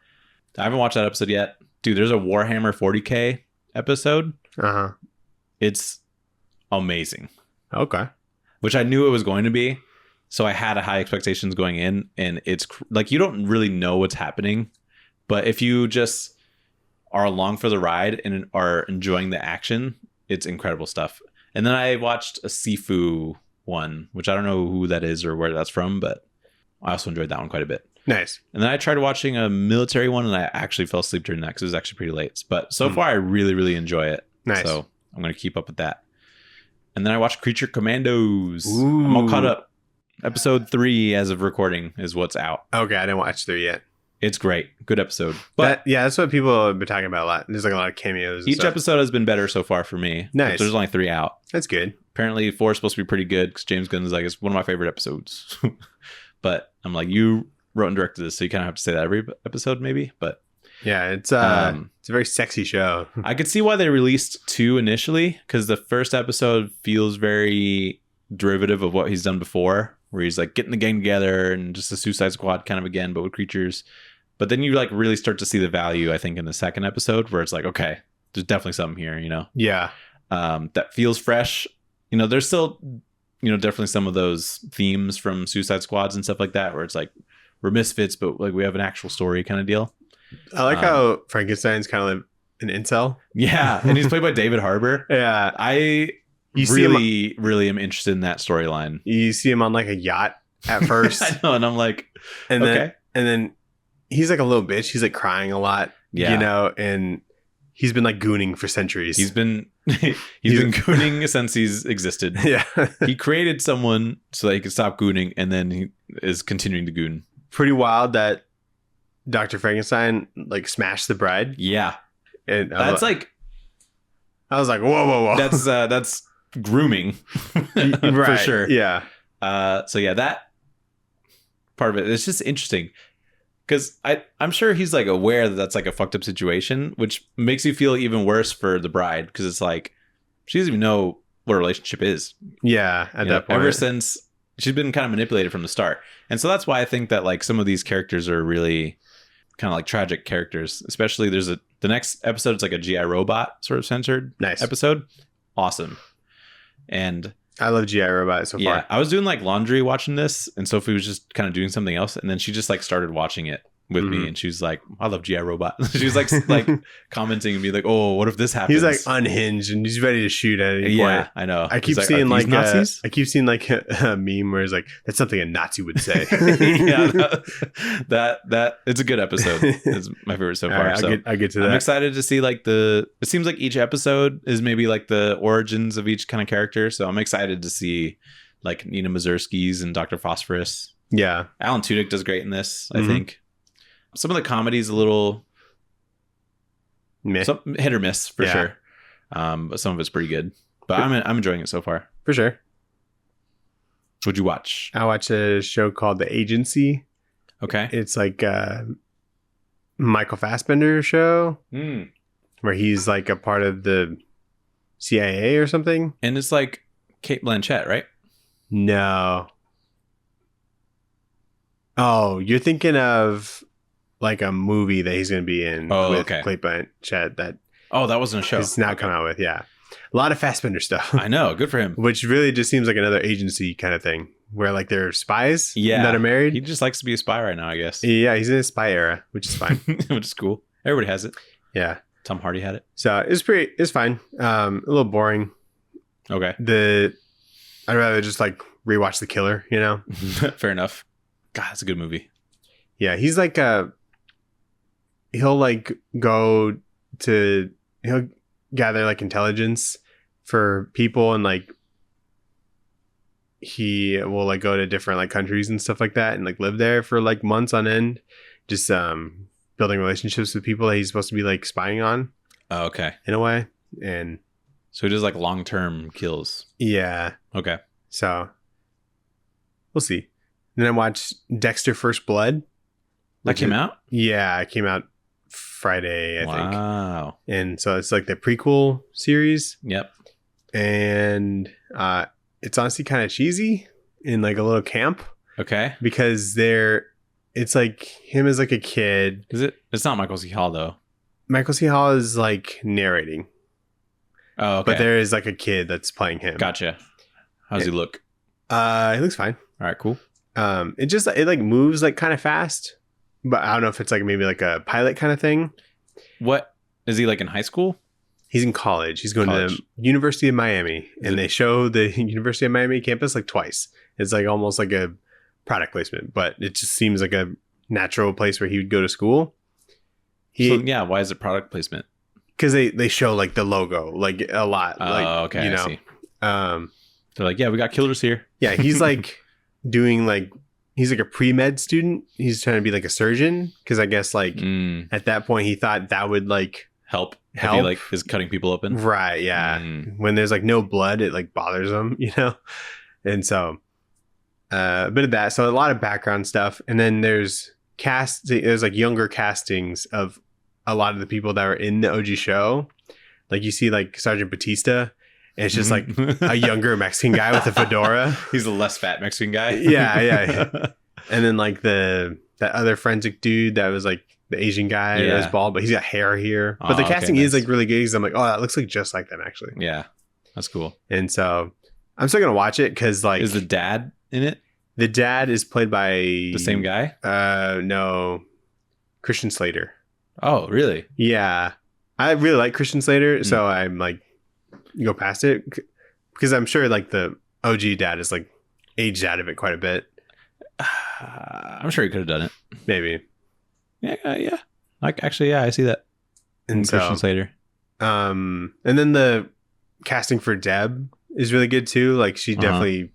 I haven't watched that episode yet. Dude, there's a Warhammer 40K episode. Uh-huh. It's amazing. Okay. Which I knew it was going to be. So I had high expectations going in, and it's like, you don't really know what's happening, but if you just are along for the ride and are enjoying the action, it's incredible stuff. And then I watched a Sifu one, which I don't know who that is or where that's from, but I also enjoyed that one quite a bit. Nice. And then I tried watching a military one, and I actually fell asleep during that because it was actually pretty late. But so far, I really, really enjoy it. Nice. So I'm going to keep up with that. And then I watched Creature Commandos. Ooh. I'm all caught up. Episode 3, as of recording, is what's out. Okay, I didn't watch 3 yet. It's great. Good episode. But that's what people have been talking about a lot. There's like a lot of cameos. each episode has been better so far for me. Nice. But there's only 3 out. That's good. Apparently 4 is supposed to be pretty good because James Gunn is like, it's one of my favorite episodes. But I'm like, you wrote and directed this, so you kind of have to say that every episode maybe. But yeah, it's a very sexy show. I could see why they released 2 initially, because the first episode feels very derivative of what he's done before, where he's like getting the gang together and just a Suicide Squad kind of again, but with creatures. But then you like really start to see the value, I think, in the second episode, where it's like, okay, there's definitely something here, you know? Yeah. That feels fresh. You know, there's still, you know, definitely some of those themes from Suicide Squads and stuff like that, where it's like, we're misfits, but like we have an actual story kind of deal. I like how Frankenstein's kind of like an incel. Yeah, and he's played by David Harbour. Yeah. I really am interested in that storyline. You see him on like a yacht at first. I know, and I'm like, and okay. then he's like a little bitch. He's like crying a lot. Yeah. You know, and he's been like gooning for centuries. He's been gooning since he's existed. Yeah. He created someone so that he could stop gooning, and then he is continuing to goon. Pretty wild that Dr. Frankenstein like smashed the bride. Yeah. And That's like, I was like, whoa. That's grooming. For sure. Yeah. So yeah, that part of it's just interesting. Because I'm sure he's like aware that that's like a fucked up situation, which makes you feel even worse for the bride because it's like she doesn't even know what a relationship is. Yeah, at that point. Ever since she's been kind of manipulated from the start. And so that's why I think that like some of these characters are really kind of like tragic characters, especially the next episode. It's like a GI robot sort of centered episode. Awesome. And I love GI Robot so far. I was doing like laundry watching this, and Sophie was just kind of doing something else, and then she just like started watching it with me, and she was like, "I love GI Robot." She was like commenting and be like, "Oh, what if this happens?" He's like unhinged and he's ready to shoot at any point. Yeah, I know. I keep seeing like Nazis. I keep seeing like a meme where it's like that's something a Nazi would say. Yeah, that it's a good episode. It's my favorite so far. Right, I'll get to that. I'm excited to see like it seems like each episode is maybe like the origins of each kind of character. So I'm excited to see like Nina Mazursky's and Dr. Phosphorus. Yeah, Alan Tudyk does great in this. I think. Some of the comedy's a little hit or miss for sure, but some of it's pretty good. But I'm enjoying it so far for sure. What'd you watch? I watched a show called The Agency. Okay, it's like a Michael Fassbender show where he's like a part of the CIA or something, and it's like Cate Blanchett, right? No. Oh, you're thinking of like a movie that he's going to be in with Cate Blanchett that wasn't a show. It's now come out with, a lot of Fassbender stuff. I know, good for him. Which really just seems like another agency kind of thing where like they're spies that are married. He just likes to be a spy right now, I guess. Yeah, he's in a spy era, which is fine. Which is cool. Everybody has it. Yeah. Tom Hardy had it. So it's fine. A little boring. Okay. I'd rather just like rewatch The Killer, you know? Fair enough. God, that's a good movie. Yeah, he's like he'll gather like intelligence for people, and like he will like go to different like countries and stuff like that and like live there for like months on end, just building relationships with people that he's supposed to be like spying on. Oh, okay. In a way. And so he does like long-term kills. Yeah. Okay. So we'll see. Then I watched Dexter First Blood. That came out? Yeah, it came out Friday, I think. Wow. And so it's like the prequel series. Yep. And it's honestly kind of cheesy in like a little camp. Okay. Because it's like him as like a kid. Is it? It's not Michael C. Hall though. Michael C. Hall is like narrating. Oh, okay. But there is like a kid that's playing him. Gotcha. How does he look? He looks fine. All right, cool. It like moves like kind of fast. But I don't know if it's like maybe like a pilot kind of thing. What? Is he like in high school? He's in college. He's going to the University of Miami. And they show the University of Miami campus like twice. It's like almost like a product placement. But it just seems like a natural place where he would go to school. Why is it product placement? Because they show like the logo like a lot. Okay, you know. I see. They're like, yeah, we got killers here. Yeah, he's like doing like... He's like a pre-med student. He's trying to be like a surgeon because I guess like at that point he thought that would like help. If he like is cutting people open. Right. Yeah. When there's like no blood, it like bothers him, you know? And so a bit of that. So a lot of background stuff. And then there's like younger castings of a lot of the people that were in the OG show. Like you see like Sergeant Batista. And it's just like a younger Mexican guy with a fedora. He's a less fat Mexican guy. Yeah. And then like that other forensic dude that was like the Asian guy that was bald, but he's got hair here. But the casting is like really good because I'm like, oh, that looks like just like them actually. Yeah, that's cool. And so I'm still gonna watch it because like, is the dad in it? The dad is played by the same guy. No, Christian Slater. Oh, really? Yeah, I really like Christian Slater, so I'm like. Go past it because I'm sure like the OG dad is like aged out of it quite a bit. I'm sure he could have done it. Maybe. Yeah. Like actually, I see that. And Christian Slater. And then the casting for Deb is really good too. Like she definitely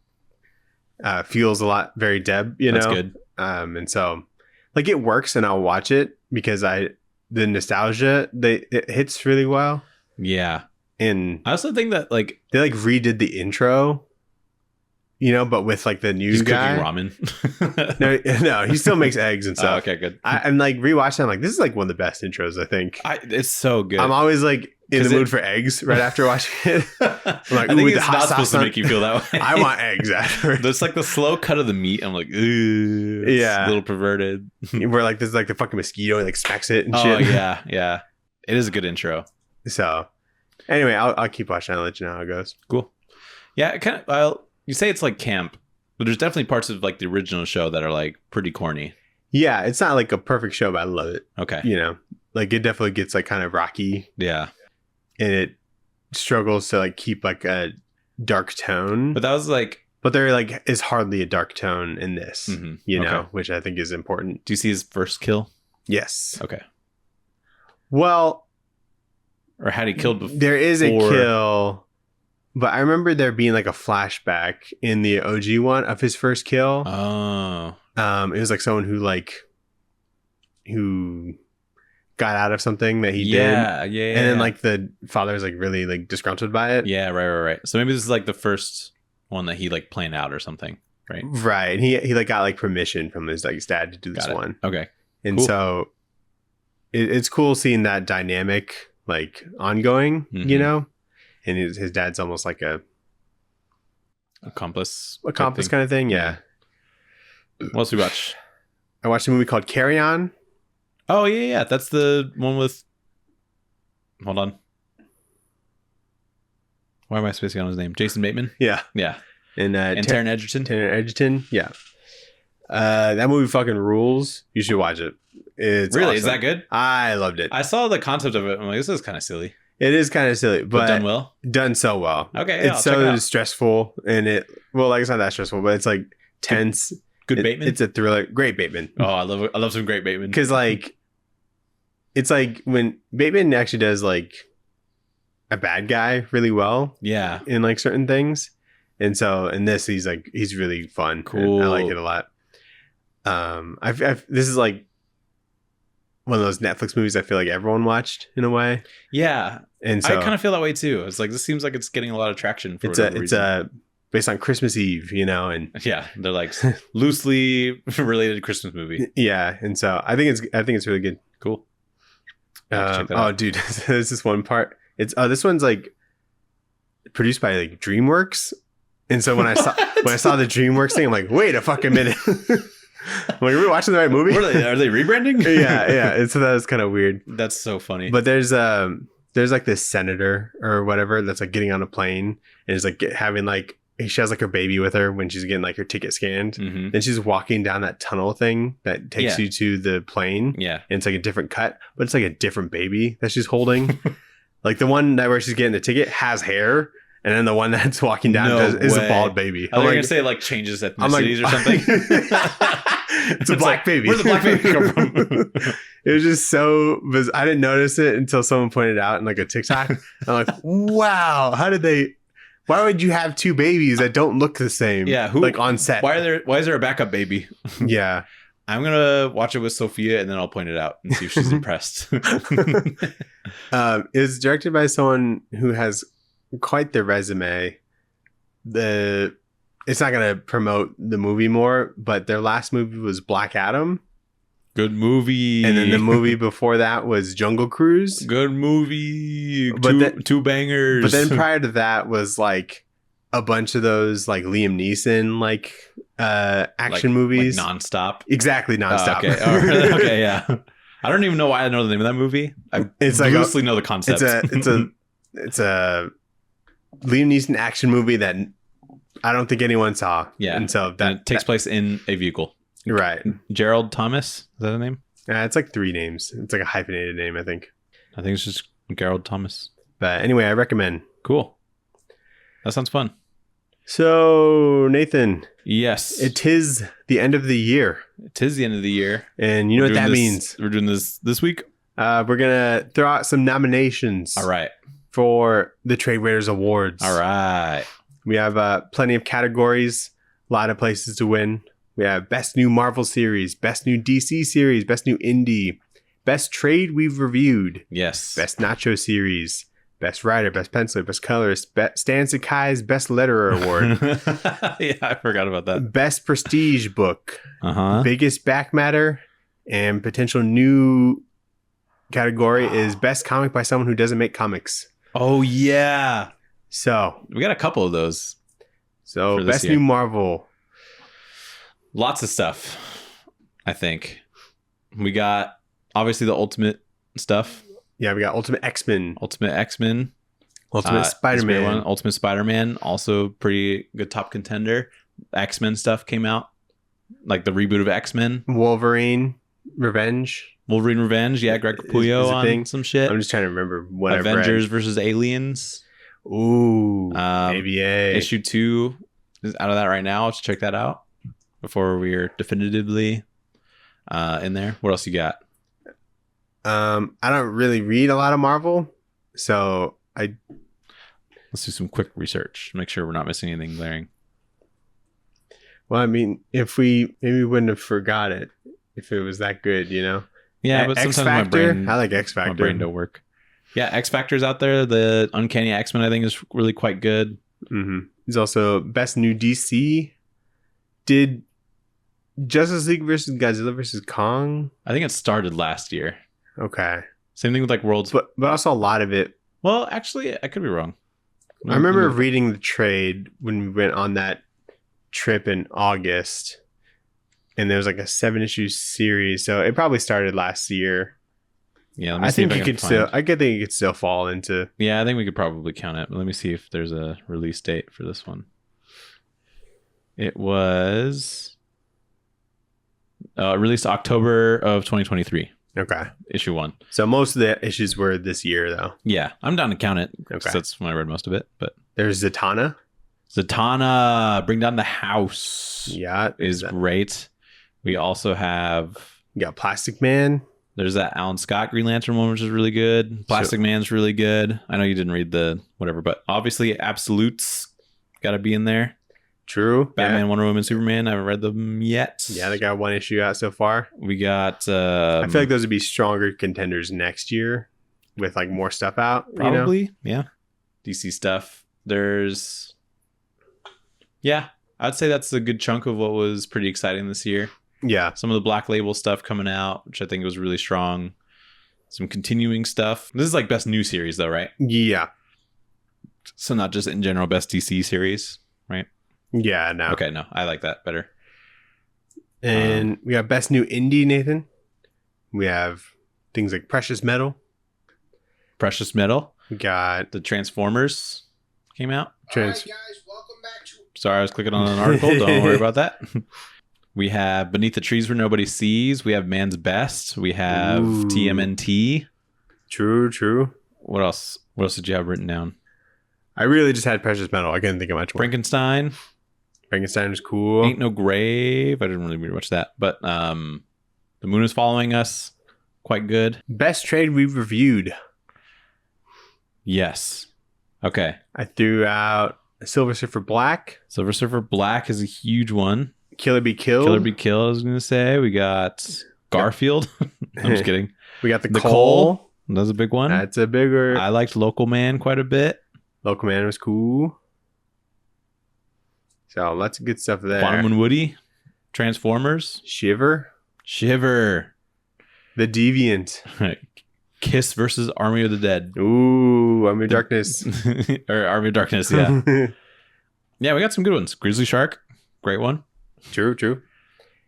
feels a lot very Deb. You know, that's good. And so like it works, and I'll watch it because the nostalgia it hits really well. Yeah. And I also think that like they like redid the intro but with like the new He's guy. cooking ramen. No, he still makes eggs and stuff. Okay, good. I'm like rewatching. I'm like, this is like one of the best intros, I think. It's so good. I'm always like in the mood for eggs right after watching it. I'm like, I think the it's hot not sauce supposed to on- make you feel that way. I want eggs after. There's like the slow cut of the meat. I'm like, ooh, it's Yeah. a little perverted. Where like there's like the fucking mosquito and like smacks it and Oh shit. yeah. It is a good intro. So anyway, I'll keep watching. I'll let you know how it goes. Cool. Yeah, it kind of. Well, you say it's like camp, but there's definitely parts of like the original show that are like pretty corny. Yeah, it's not like a perfect show, but I love it. Okay. Like it definitely gets like kind of rocky, Yeah, and it struggles to like keep like a dark tone. but that was like. But there like is hardly a dark tone in this, Okay. which I think is important. Do you see his first kill? Yes. Okay. Well, Or had he killed before? there is a kill, but I remember there being like a flashback in the OG one of his first kill. Oh. It was like someone who got out of something that he did. Yeah. And then like the father was like really like disgruntled by it. Yeah. Right. So maybe this is like the first one that he like planned out or something, right? Right. And he like got like permission from his like his dad to do this one. Okay. And Cool. so it's cool seeing that dynamic like ongoing, Mhm. and his dad's almost like a Accomplice. kind of thing. Yeah. What else we watch? I watched a movie called Carry On. Oh yeah. That's the one with. Hold on. Why am I spacing on his name? Jason Bateman. Yeah. Yeah. And Taron Egerton. Taron Egerton. Yeah. That movie fucking rules. You should watch it. It's Really? awesome. Is that good? I loved it. I saw the concept of it. I'm like, this is kind of silly, It is kind of silly, but but done well. done so well. Okay, yeah, It's I'll check it so out. stressful, and like it's not that stressful, but it's like tense. Good Bateman. It's a thriller. Great Bateman. Oh, I love some great Bateman. Because like it's like when Bateman actually does like a bad guy really well Yeah. in like certain things, and so in this he's really fun. Cool. I like it a lot. This is like one of those Netflix movies I feel like everyone watched in a way, Yeah. and so I kind of feel that way too. It's like this seems like it's getting a lot of traction for it's whatever reason. based on Christmas Eve, and Yeah, they're like loosely related Christmas movie. yeah, and so I think it's really good. Cool. I'll have to check that out. Dude, there's this one part. It's this one's like produced by like DreamWorks, and so when I saw the DreamWorks thing, I'm like, wait a fucking minute. I'm like, are we watching the right movie? What are they rebranding? yeah. And so that was kind of weird. That's so funny. But there's like this senator or whatever that's like getting on a plane and is like having like she has like her baby with her when she's getting like her ticket scanned. Mhm. Then she's walking down that tunnel thing that takes Yeah. you to the plane. Yeah. And it's like a different cut, but it's like a different baby that she's holding. Like the one that where she's getting the ticket has hair, and then the one that's walking down No is a way. bald baby. I was gonna say like changes ethnicities or something. It's a black baby. Where'd the black baby come from? It was just so bizarre. I didn't notice it until someone pointed it out in like a TikTok. I'm like, wow, why would you have two babies that don't look the same? Yeah, like on set. Why is there a backup baby? Yeah. I'm gonna watch it with Sophia and then I'll point it out and see if she's impressed. It's directed by someone who has quite the resume. It's not going to promote the movie more, but their last movie was Black Adam. Good movie. And then the movie before that was Jungle Cruise. Good movie. But Two bangers. But then prior to that was like a bunch of those like Liam Neeson like action movies. Like nonstop. Exactly, nonstop. Okay. Oh, okay, yeah. I don't even know why I know the name of that movie. It's like loosely know the concept. It's a Liam Neeson action movie that I don't think anyone saw. Yeah. And so and it takes place in a vehicle. Right. Gerald Thomas. Is that a name? It's like 3 names. It's like a hyphenated name, I think. I think it's just Gerald Thomas. But anyway, I recommend. Cool. That sounds fun. So, Nathan. Yes. It is the end of the year. It is the end of the year. And you know what that means. We're doing this week. We're going to throw out some nominations. All right. For the Tradewaiters Awards. All right. We have plenty of categories, a lot of places to win. We have Best New Marvel Series, Best New DC Series, Best New Indie, Best Trade We've Reviewed. Yes. Best Nacho Series, Best writer, best penciler, best colorist, Stan Sakai's best letterer award, Yeah, I forgot about that. best prestige book, Uh-huh. biggest back matter, and potential new category is best comic by someone who doesn't make comics. Oh, yeah. So We got a couple of those. For this best year. new Marvel. Lots of stuff, I think. We got, obviously, the Ultimate stuff. Yeah, we got Ultimate X-Men, Ultimate X-Men. Ultimate Spider-Man. One. Ultimate Spider-Man, also pretty good top contender. X-Men stuff came out. Like the reboot of X-Men. Wolverine Revenge. Wolverine Revenge. Yeah, Greg Capullo is a on thing. some shit. I'm just trying to remember what Avengers versus Aliens. I've read. Ooh, ABA. Issue 2 is out of that right now. Let's check that out before we're definitively in there. What else you got? I don't really read a lot of Marvel, so Let's do some quick research. Make sure we're not missing anything glaring. Well, I mean, if we wouldn't have forgot it if it was that good, you know. Yeah, but X sometimes Factor. my brain, I like X Factor. my brain don't work. Yeah, X Factor's out there. The Uncanny X-Men, I think, is really quite good. Mm-hmm. He's also best new DC. Did Justice League versus Godzilla versus Kong? I think it started last year. Okay, Same thing with like Worlds. but also a lot of it. Well, actually, I could be wrong. I remember reading the trade when we went on that trip in August, and there was like a 7-issue series, so it probably started last year. Yeah, let me I see think if you can could find- still. I could think it could still fall into. Yeah, I think we could probably count it. Let me see if there's a release date for this one. It was released October of 2023, Okay, issue 1. so most of the issues were this year, though. Yeah, I'm down to count it. 'Cause Okay. that's when I read most of it. But There's Zatanna. Zatanna, Bring Down the House Yeah, is great. We also have, you got Plastic Man. there's that Alan Scott Green Lantern one, which is really good. Plastic Man's really good. I know you didn't read the whatever, but obviously Absolutes got to be in there. True. Batman, Wonder Woman, Superman. I haven't read them yet. Yeah, they got one issue out so far. We got. I feel like those would be stronger contenders next year with like more stuff out. Probably, yeah. DC stuff. There's, yeah, I'd say that's a good chunk of what was pretty exciting this year. Yeah. Some of the Black Label stuff coming out, which I think was really strong. Some continuing stuff. This is like best new series, though, right? Yeah. So not just in general best DC series, right? Yeah. No. Okay, no, I like that better. And we got best new indie, Nathan. We have things like Precious Metal. Precious Metal. We got The Transformers came out. All right, guys, welcome back to Sorry, I was clicking on an article. Don't worry about that. We have Beneath the Trees Where Nobody Sees. We have Man's Best. We have Ooh. TMNT. True. What else? What else did you have written down? I really just had Precious Metal. I couldn't think of much more. Frankenstein. Frankenstein was cool. Ain't No Grave. I didn't really read much of that. But The Moon Is Following Us. Quite good. Best trade we've reviewed. Yes. Okay. I threw out Silver Surfer Black, Silver Surfer Black is a huge one. Killer Be Killed. Killer Be Killed, I was going to say. We got Garfield. I'm just kidding. We got the The Coal. That's a big one. That's a bigger. I liked Local Man quite a bit. Local Man was cool. So lots of good stuff there. Quantum and Woody. Transformers. Shiver. Shiver. The Deviant. Kiss versus Army of the Dead. Ooh, Army of Darkness. Or Army of Darkness, yeah. Yeah, we got some good ones. Grizzly Shark. Great one. True.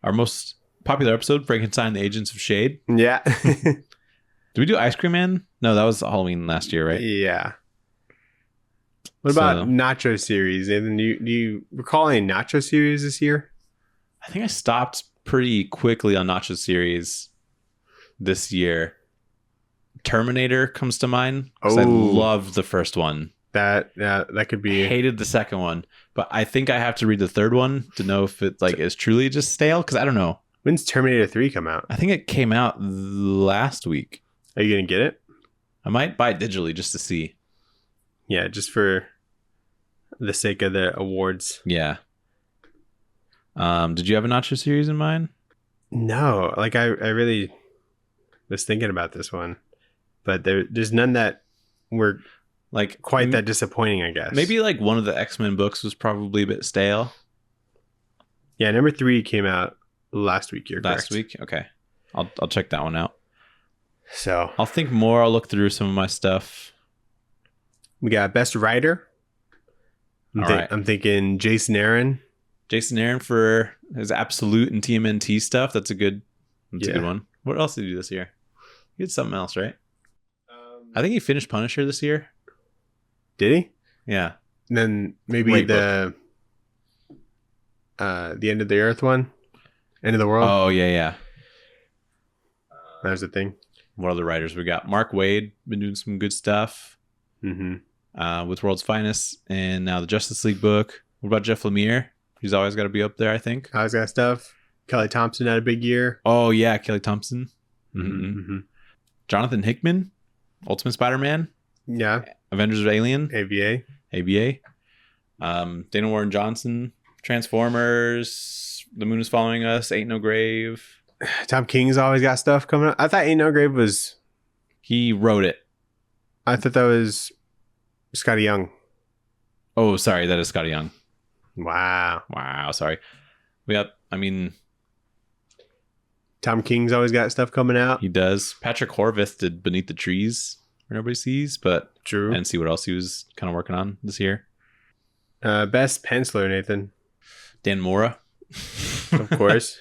Our most popular episode, Frankenstein, the Agents of Shade. Yeah. Did we do Ice Cream Man? No, that was Halloween last year, right? Yeah. What about So- Nacho series? Nathan, do you recall any Nacho series this year? I think I stopped pretty quickly on Nacho series this year. Terminator comes to mind because I Oh. loved the first one. That could be. Hated the second one, but I think I have to read the third one to know if it like is truly just stale. Because I don't know. When's Terminator 3 come out? I think it came out last week. Are you gonna get it? I might buy it digitally just to see. Yeah, just for the sake of the awards. Yeah. Did you have a Nacho series in mind? No, like I really was thinking about this one, but there's none that were Like quite that disappointing, I guess. Maybe like one of the X-Men books was probably a bit stale. Yeah, number 3 came out last week. You're Last correct. week? Okay. I'll check that one out. So I'll think more. I'll look through some of my stuff. we got best writer. All right. I'm thinking Jason Aaron. Jason Aaron for his Absolute and TMNT stuff. That's a good one. What else did he do this year? He did something else, right? I think he finished Punisher this year. Did he? Yeah. And then maybe Great the End of the Earth one, End of the World. Oh yeah. That was the thing. What other writers we got? Mark Waid been doing some good stuff with World's Finest, and now the Justice League book. What about Jeff Lemire? He's always got to be up there, I think. Always got stuff. Kelly Thompson had a big year. Oh yeah, Kelly Thompson. Jonathan Hickman, Ultimate Spider-Man. Yeah. Avengers of Alien. AVA. Dana Warren Johnson, Transformers, The Moon is Following Us, Ain't No Grave. Tom King's always got stuff coming up. I thought Ain't No Grave was... He wrote it. I thought that was Scotty Young. Oh, sorry, that is Scotty Young. Wow, sorry. Tom King's always got stuff coming out. He does. Patrick Horvath did Beneath the Trees, where nobody sees, but True. And see what else he was kind of working on this year. Best penciler, Nathan. Dan Mora. Of course.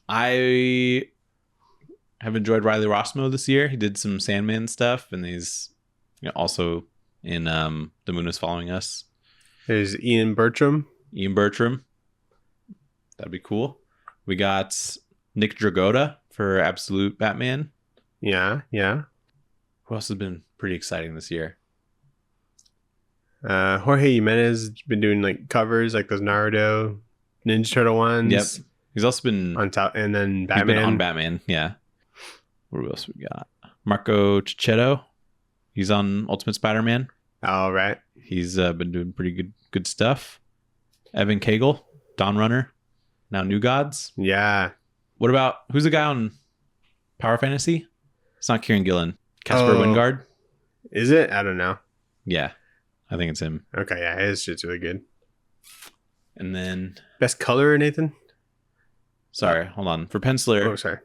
I have enjoyed Riley Rossmo this year. He did some Sandman stuff, and he's also in The Moon is Following Us. There's Ian Bertram. That'd be cool. We got Nick Dragotta for Absolute Batman. Yeah. Who else has been pretty exciting this year? Jorge Jimenez has been doing like covers, like those Naruto Ninja Turtle ones. Yep. He's also been on top, and then Batman. He's been on Batman, yeah. What else we got? Marco Cicchetto. He's on Ultimate Spider-Man. All right. He's been doing pretty good stuff. Evan Cagle, Dawn Runner, now New Gods. Yeah. What about, who's the guy on Power Fantasy? It's not Kieran Gillen. Casper Wingard. Is it? I don't know. Yeah, I think it's him. Okay, yeah, his shit's really good. And then best color, Nathan? Sorry, hold on. For penciler. Oh, sorry.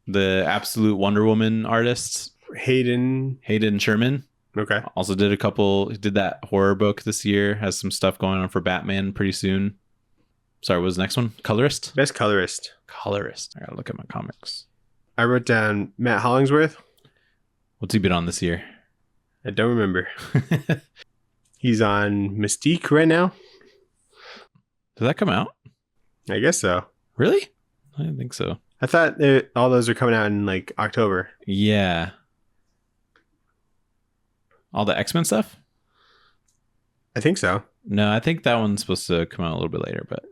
The Absolute Wonder Woman artist. Hayden Sherman. Okay. Also did he did that horror book this year. Has some stuff going on for Batman pretty soon. Sorry, what was the next one? Colorist? Best colorist. I gotta look at my comics. I wrote down Matt Hollingsworth. What's he been on this year? I don't remember. He's on Mystique right now. Did that come out? I guess so. Really? I didn't think so. I thought all those are coming out in like October. Yeah. All the X-Men stuff? I think so. No, I think that one's supposed to come out a little bit later, but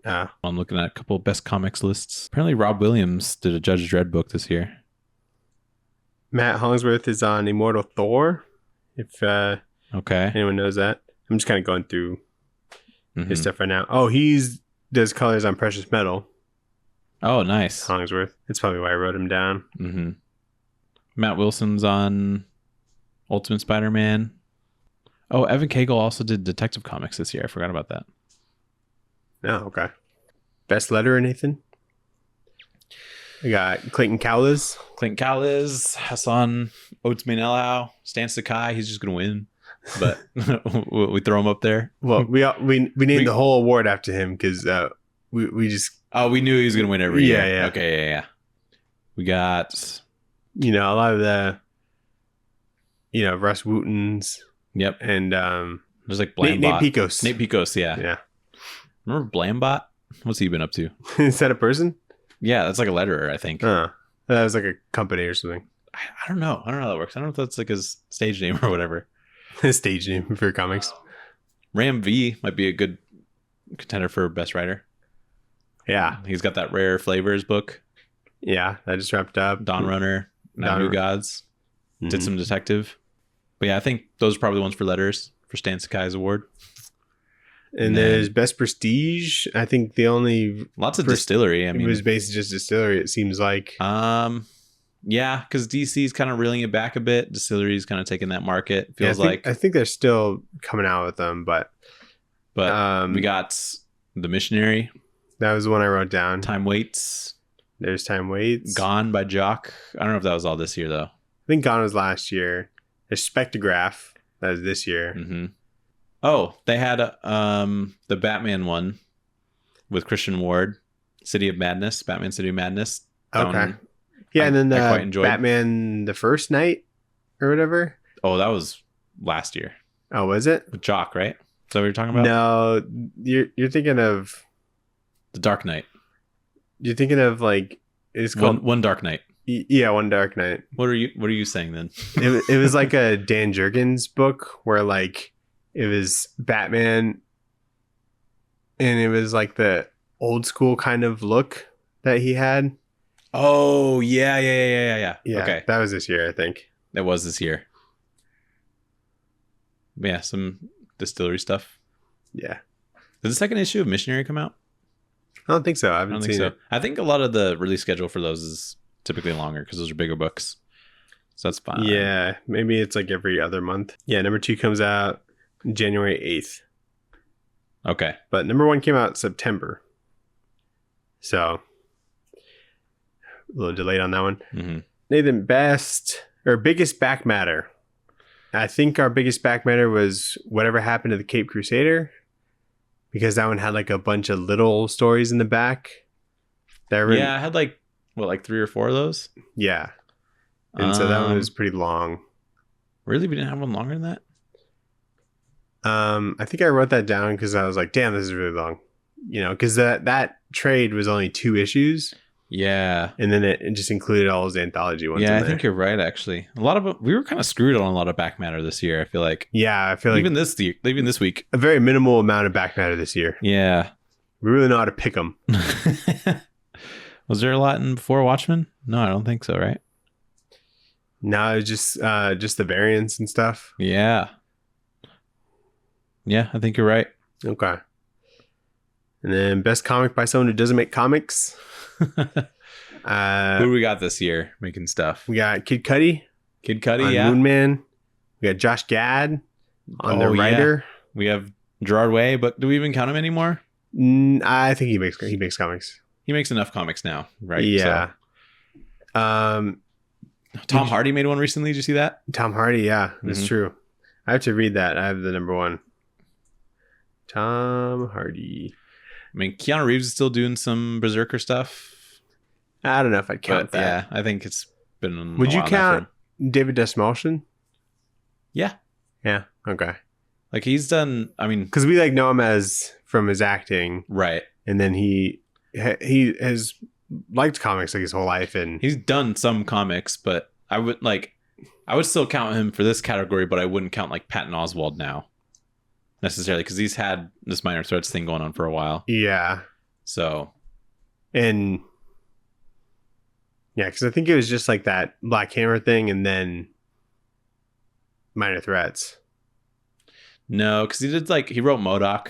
I'm looking at a couple of best comics lists. Apparently Rob Williams did a Judge Dredd book this year. Matt Hollingsworth is on Immortal Thor, if anyone knows that. I'm just kind of going through his stuff right now. Oh, does colors on Precious Metal. Oh, nice. Hollingsworth. That's probably why I wrote him down. Matt Wilson's on Ultimate Spider-Man. Oh, Evan Cagle also did Detective Comics this year. I forgot about that. Oh, okay. Best letterer, Nathan? We got Clayton Cowles. Hassan Oates Manelao, Stan Sakai. He's just going to win. But we throw him up there. Well, we named the whole award after him because we just... Oh, we knew he was going to win every year. Yeah. Okay, yeah. We got... a lot of the... Russ Wootens. Yep. And there's like Nate Blambot. Picos. Nate Picos, yeah. Yeah. Remember Blambot? What's he been up to? Is that a person? Yeah, that's like a letterer, I think. That was like a company or something. I don't know. I don't know how that works. I don't know if that's like his stage name or whatever. His stage name for comics. Ram V might be a good contender for best writer. Yeah. He's got that Rare Flavors book. Yeah, that just wrapped up. Dawn Runner, now New Gods. Did some detective. But yeah, I think those are probably the ones for letters for Stan Sakai's award. And there's Best Prestige. I think the only... Lots of distillery. I mean... It was basically just distillery, it seems like. Yeah, because DC's kind of reeling it back a bit. Distillery's kind of taking that market. Feels I think they're still coming out with them, but we got The Missionary, that was the one I wrote down. Time Waits, There's Time Waits. Gone by Jock. I don't know if that was all this year though. I think Gone was last year. There's Spectrograph. That was this year. Mm-hmm. Oh, they had the Batman one with Christian Ward, City of Madness, Batman City of Madness. Okay. Yeah, and then I quite enjoyed Batman the First Night or whatever. Oh, that was last year. Oh, was it? With Jock, right? Is that what you're talking about? No, you're thinking of The Dark Knight. You're thinking of like it's called One Dark Knight. Yeah, One Dark Knight. What are you saying then? It was like a Dan Jurgens book where like it was Batman and it was like the old school kind of look that he had. Oh, yeah. Yeah, Okay. that was this year, I think. That was this year. Yeah, some distillery stuff. Yeah. Did the second issue of Missionary come out? I don't think so. I I haven't don't seen think so. it. I think a lot of the release schedule for those is typically longer because those are bigger books. So that's fine. Yeah, maybe it's like every other month. Yeah, number 2 comes out January 8th. Okay. But number 1 came out September. So a little delayed on that one. Mm-hmm. Nathan, biggest back matter. I think our biggest back matter was whatever happened to the Cape Crusader, because that one had like a bunch of little stories in the back. Yeah, I had like 3 or 4 of those. Yeah, and so that one was pretty long. Really, we didn't have one longer than that. I think I wrote that down because I was like, "Damn, this is really long," because that trade was only 2 issues. Yeah, and then it just included all those anthology ones. Yeah, I think you're right. Actually, a lot of we were kind of screwed on a lot of back matter this year. I feel like. Yeah, I feel like even this week, a very minimal amount of back matter this year. Yeah, we really know how to pick them. Was there a lot in Before Watchmen? No, I don't think so. Right? No, it's just the variants and stuff. Yeah, I think you're right. Okay. And then best comic by someone who doesn't make comics. Who do we got this year making stuff? We got Kid Cudi. On yeah. Moon Man. We got Josh Gad on the writer. Yeah. We have Gerard Way, but do we even count him anymore? I think he makes comics. He makes enough comics now, right? Yeah. So. Tom Hardy made one recently. Did you see that? Tom Hardy, yeah, that's true. I have to read that. I have the number 1. Tom Hardy. I mean, Keanu Reeves is still doing some Berserker stuff. I don't know if I'd count that. Yeah, I think it's been. Would you count David Dastmalchian? Yeah. Yeah. Okay. Like he's done. I mean, because we know him from his acting, right? And then he has liked comics like his whole life, and he's done some comics, but I would still count him for this category, but I wouldn't count like Patton Oswalt now necessarily because he's had this Minor Threats thing going on for a while. Yeah. So. And. Yeah, because I think it was just like that Black Hammer thing and then Minor Threats. No, because he wrote MODOK.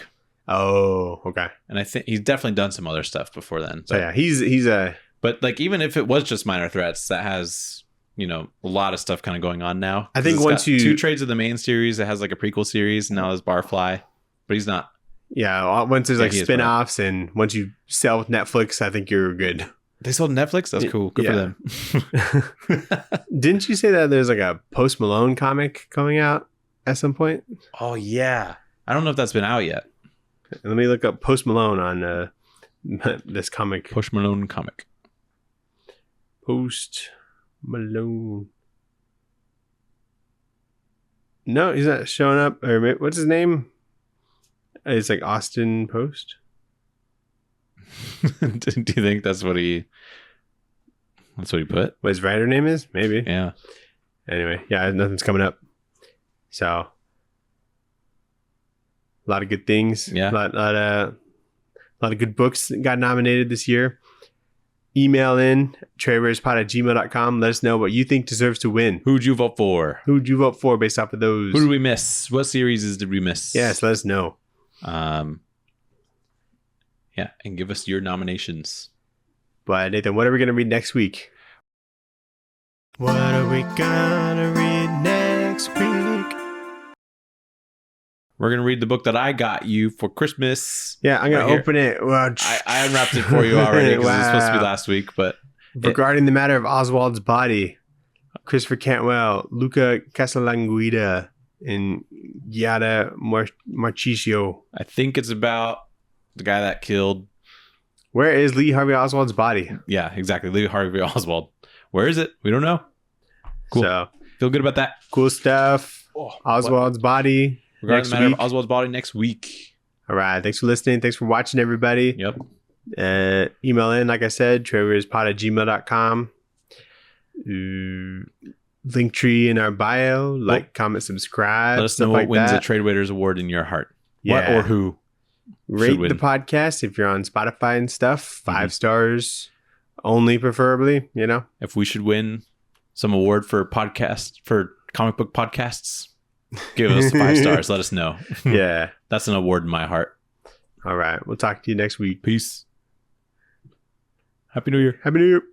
Oh, okay. And I think he's definitely done some other stuff before then. So yeah, he's a... But like even if it was just Minor Threats, that has, a lot of stuff kind of going on now. I think once you... 2 trades of the main series, it has like a prequel series, and now there's Barfly. But he's not... Yeah, once there's like spin-offs and once you sell with Netflix, I think you're good. They sold Netflix? That's cool. Good for them. Didn't you say that there's like a Post Malone comic coming out at some point? Oh, yeah. I don't know if that's been out yet. Let me look up Post Malone on this comic. Post Malone comic. Post Malone. No, he's not showing up. Or what's his name? It's like Austin Post. Do you think that's what he put? What his writer name is? Maybe. Yeah. Anyway, yeah, nothing's coming up. So a lot of good things. Yeah. A lot of good books that got nominated this year. Email in tradewaiterspod@gmail.com. Let us know what you think deserves to win. Who'd you vote for? Who'd you vote for based off of those? Who did we miss? What series did we miss? Yes, let us know. Yeah, and give us your nominations. But Nathan, what are we going to read next week? What are we gonna read next week? We're gonna read the book that I got you for Christmas. Yeah, I'm gonna Right here. open it. Well, I unwrapped it for you already because it was supposed to be Wow. last weweek, but Regarding the matter of Oswald's body, Christopher Cantwell, Luca Casalanguida, and Giada Marchisio. I think it's about the guy that killed. Where is Lee Harvey Oswald's body? Yeah, exactly. Lee Harvey Oswald. Where is it? We don't know. Cool. So, Feel good about that. cool stuff. Oswald's body. Regarding next the matter week. of Oswald's body next week. All right. Thanks for listening. Thanks for watching, everybody. Yep. Email in, like I said, tradewaiterspod@gmail.com. Linktree in our bio. Like, comment, subscribe. Let us know stuff what like wins that. the Trade Waiters Award in your heart. Yeah. What or who? Rate win. the podcast if you're on Spotify and stuff. 5 Mhm. stars only, preferably. You know. If we should win some award for comic book podcasts, give us 5 stars. Let us know. Yeah. That's an award in my heart. All right. We'll talk to you next week. Peace. Happy New Year. Happy New Year.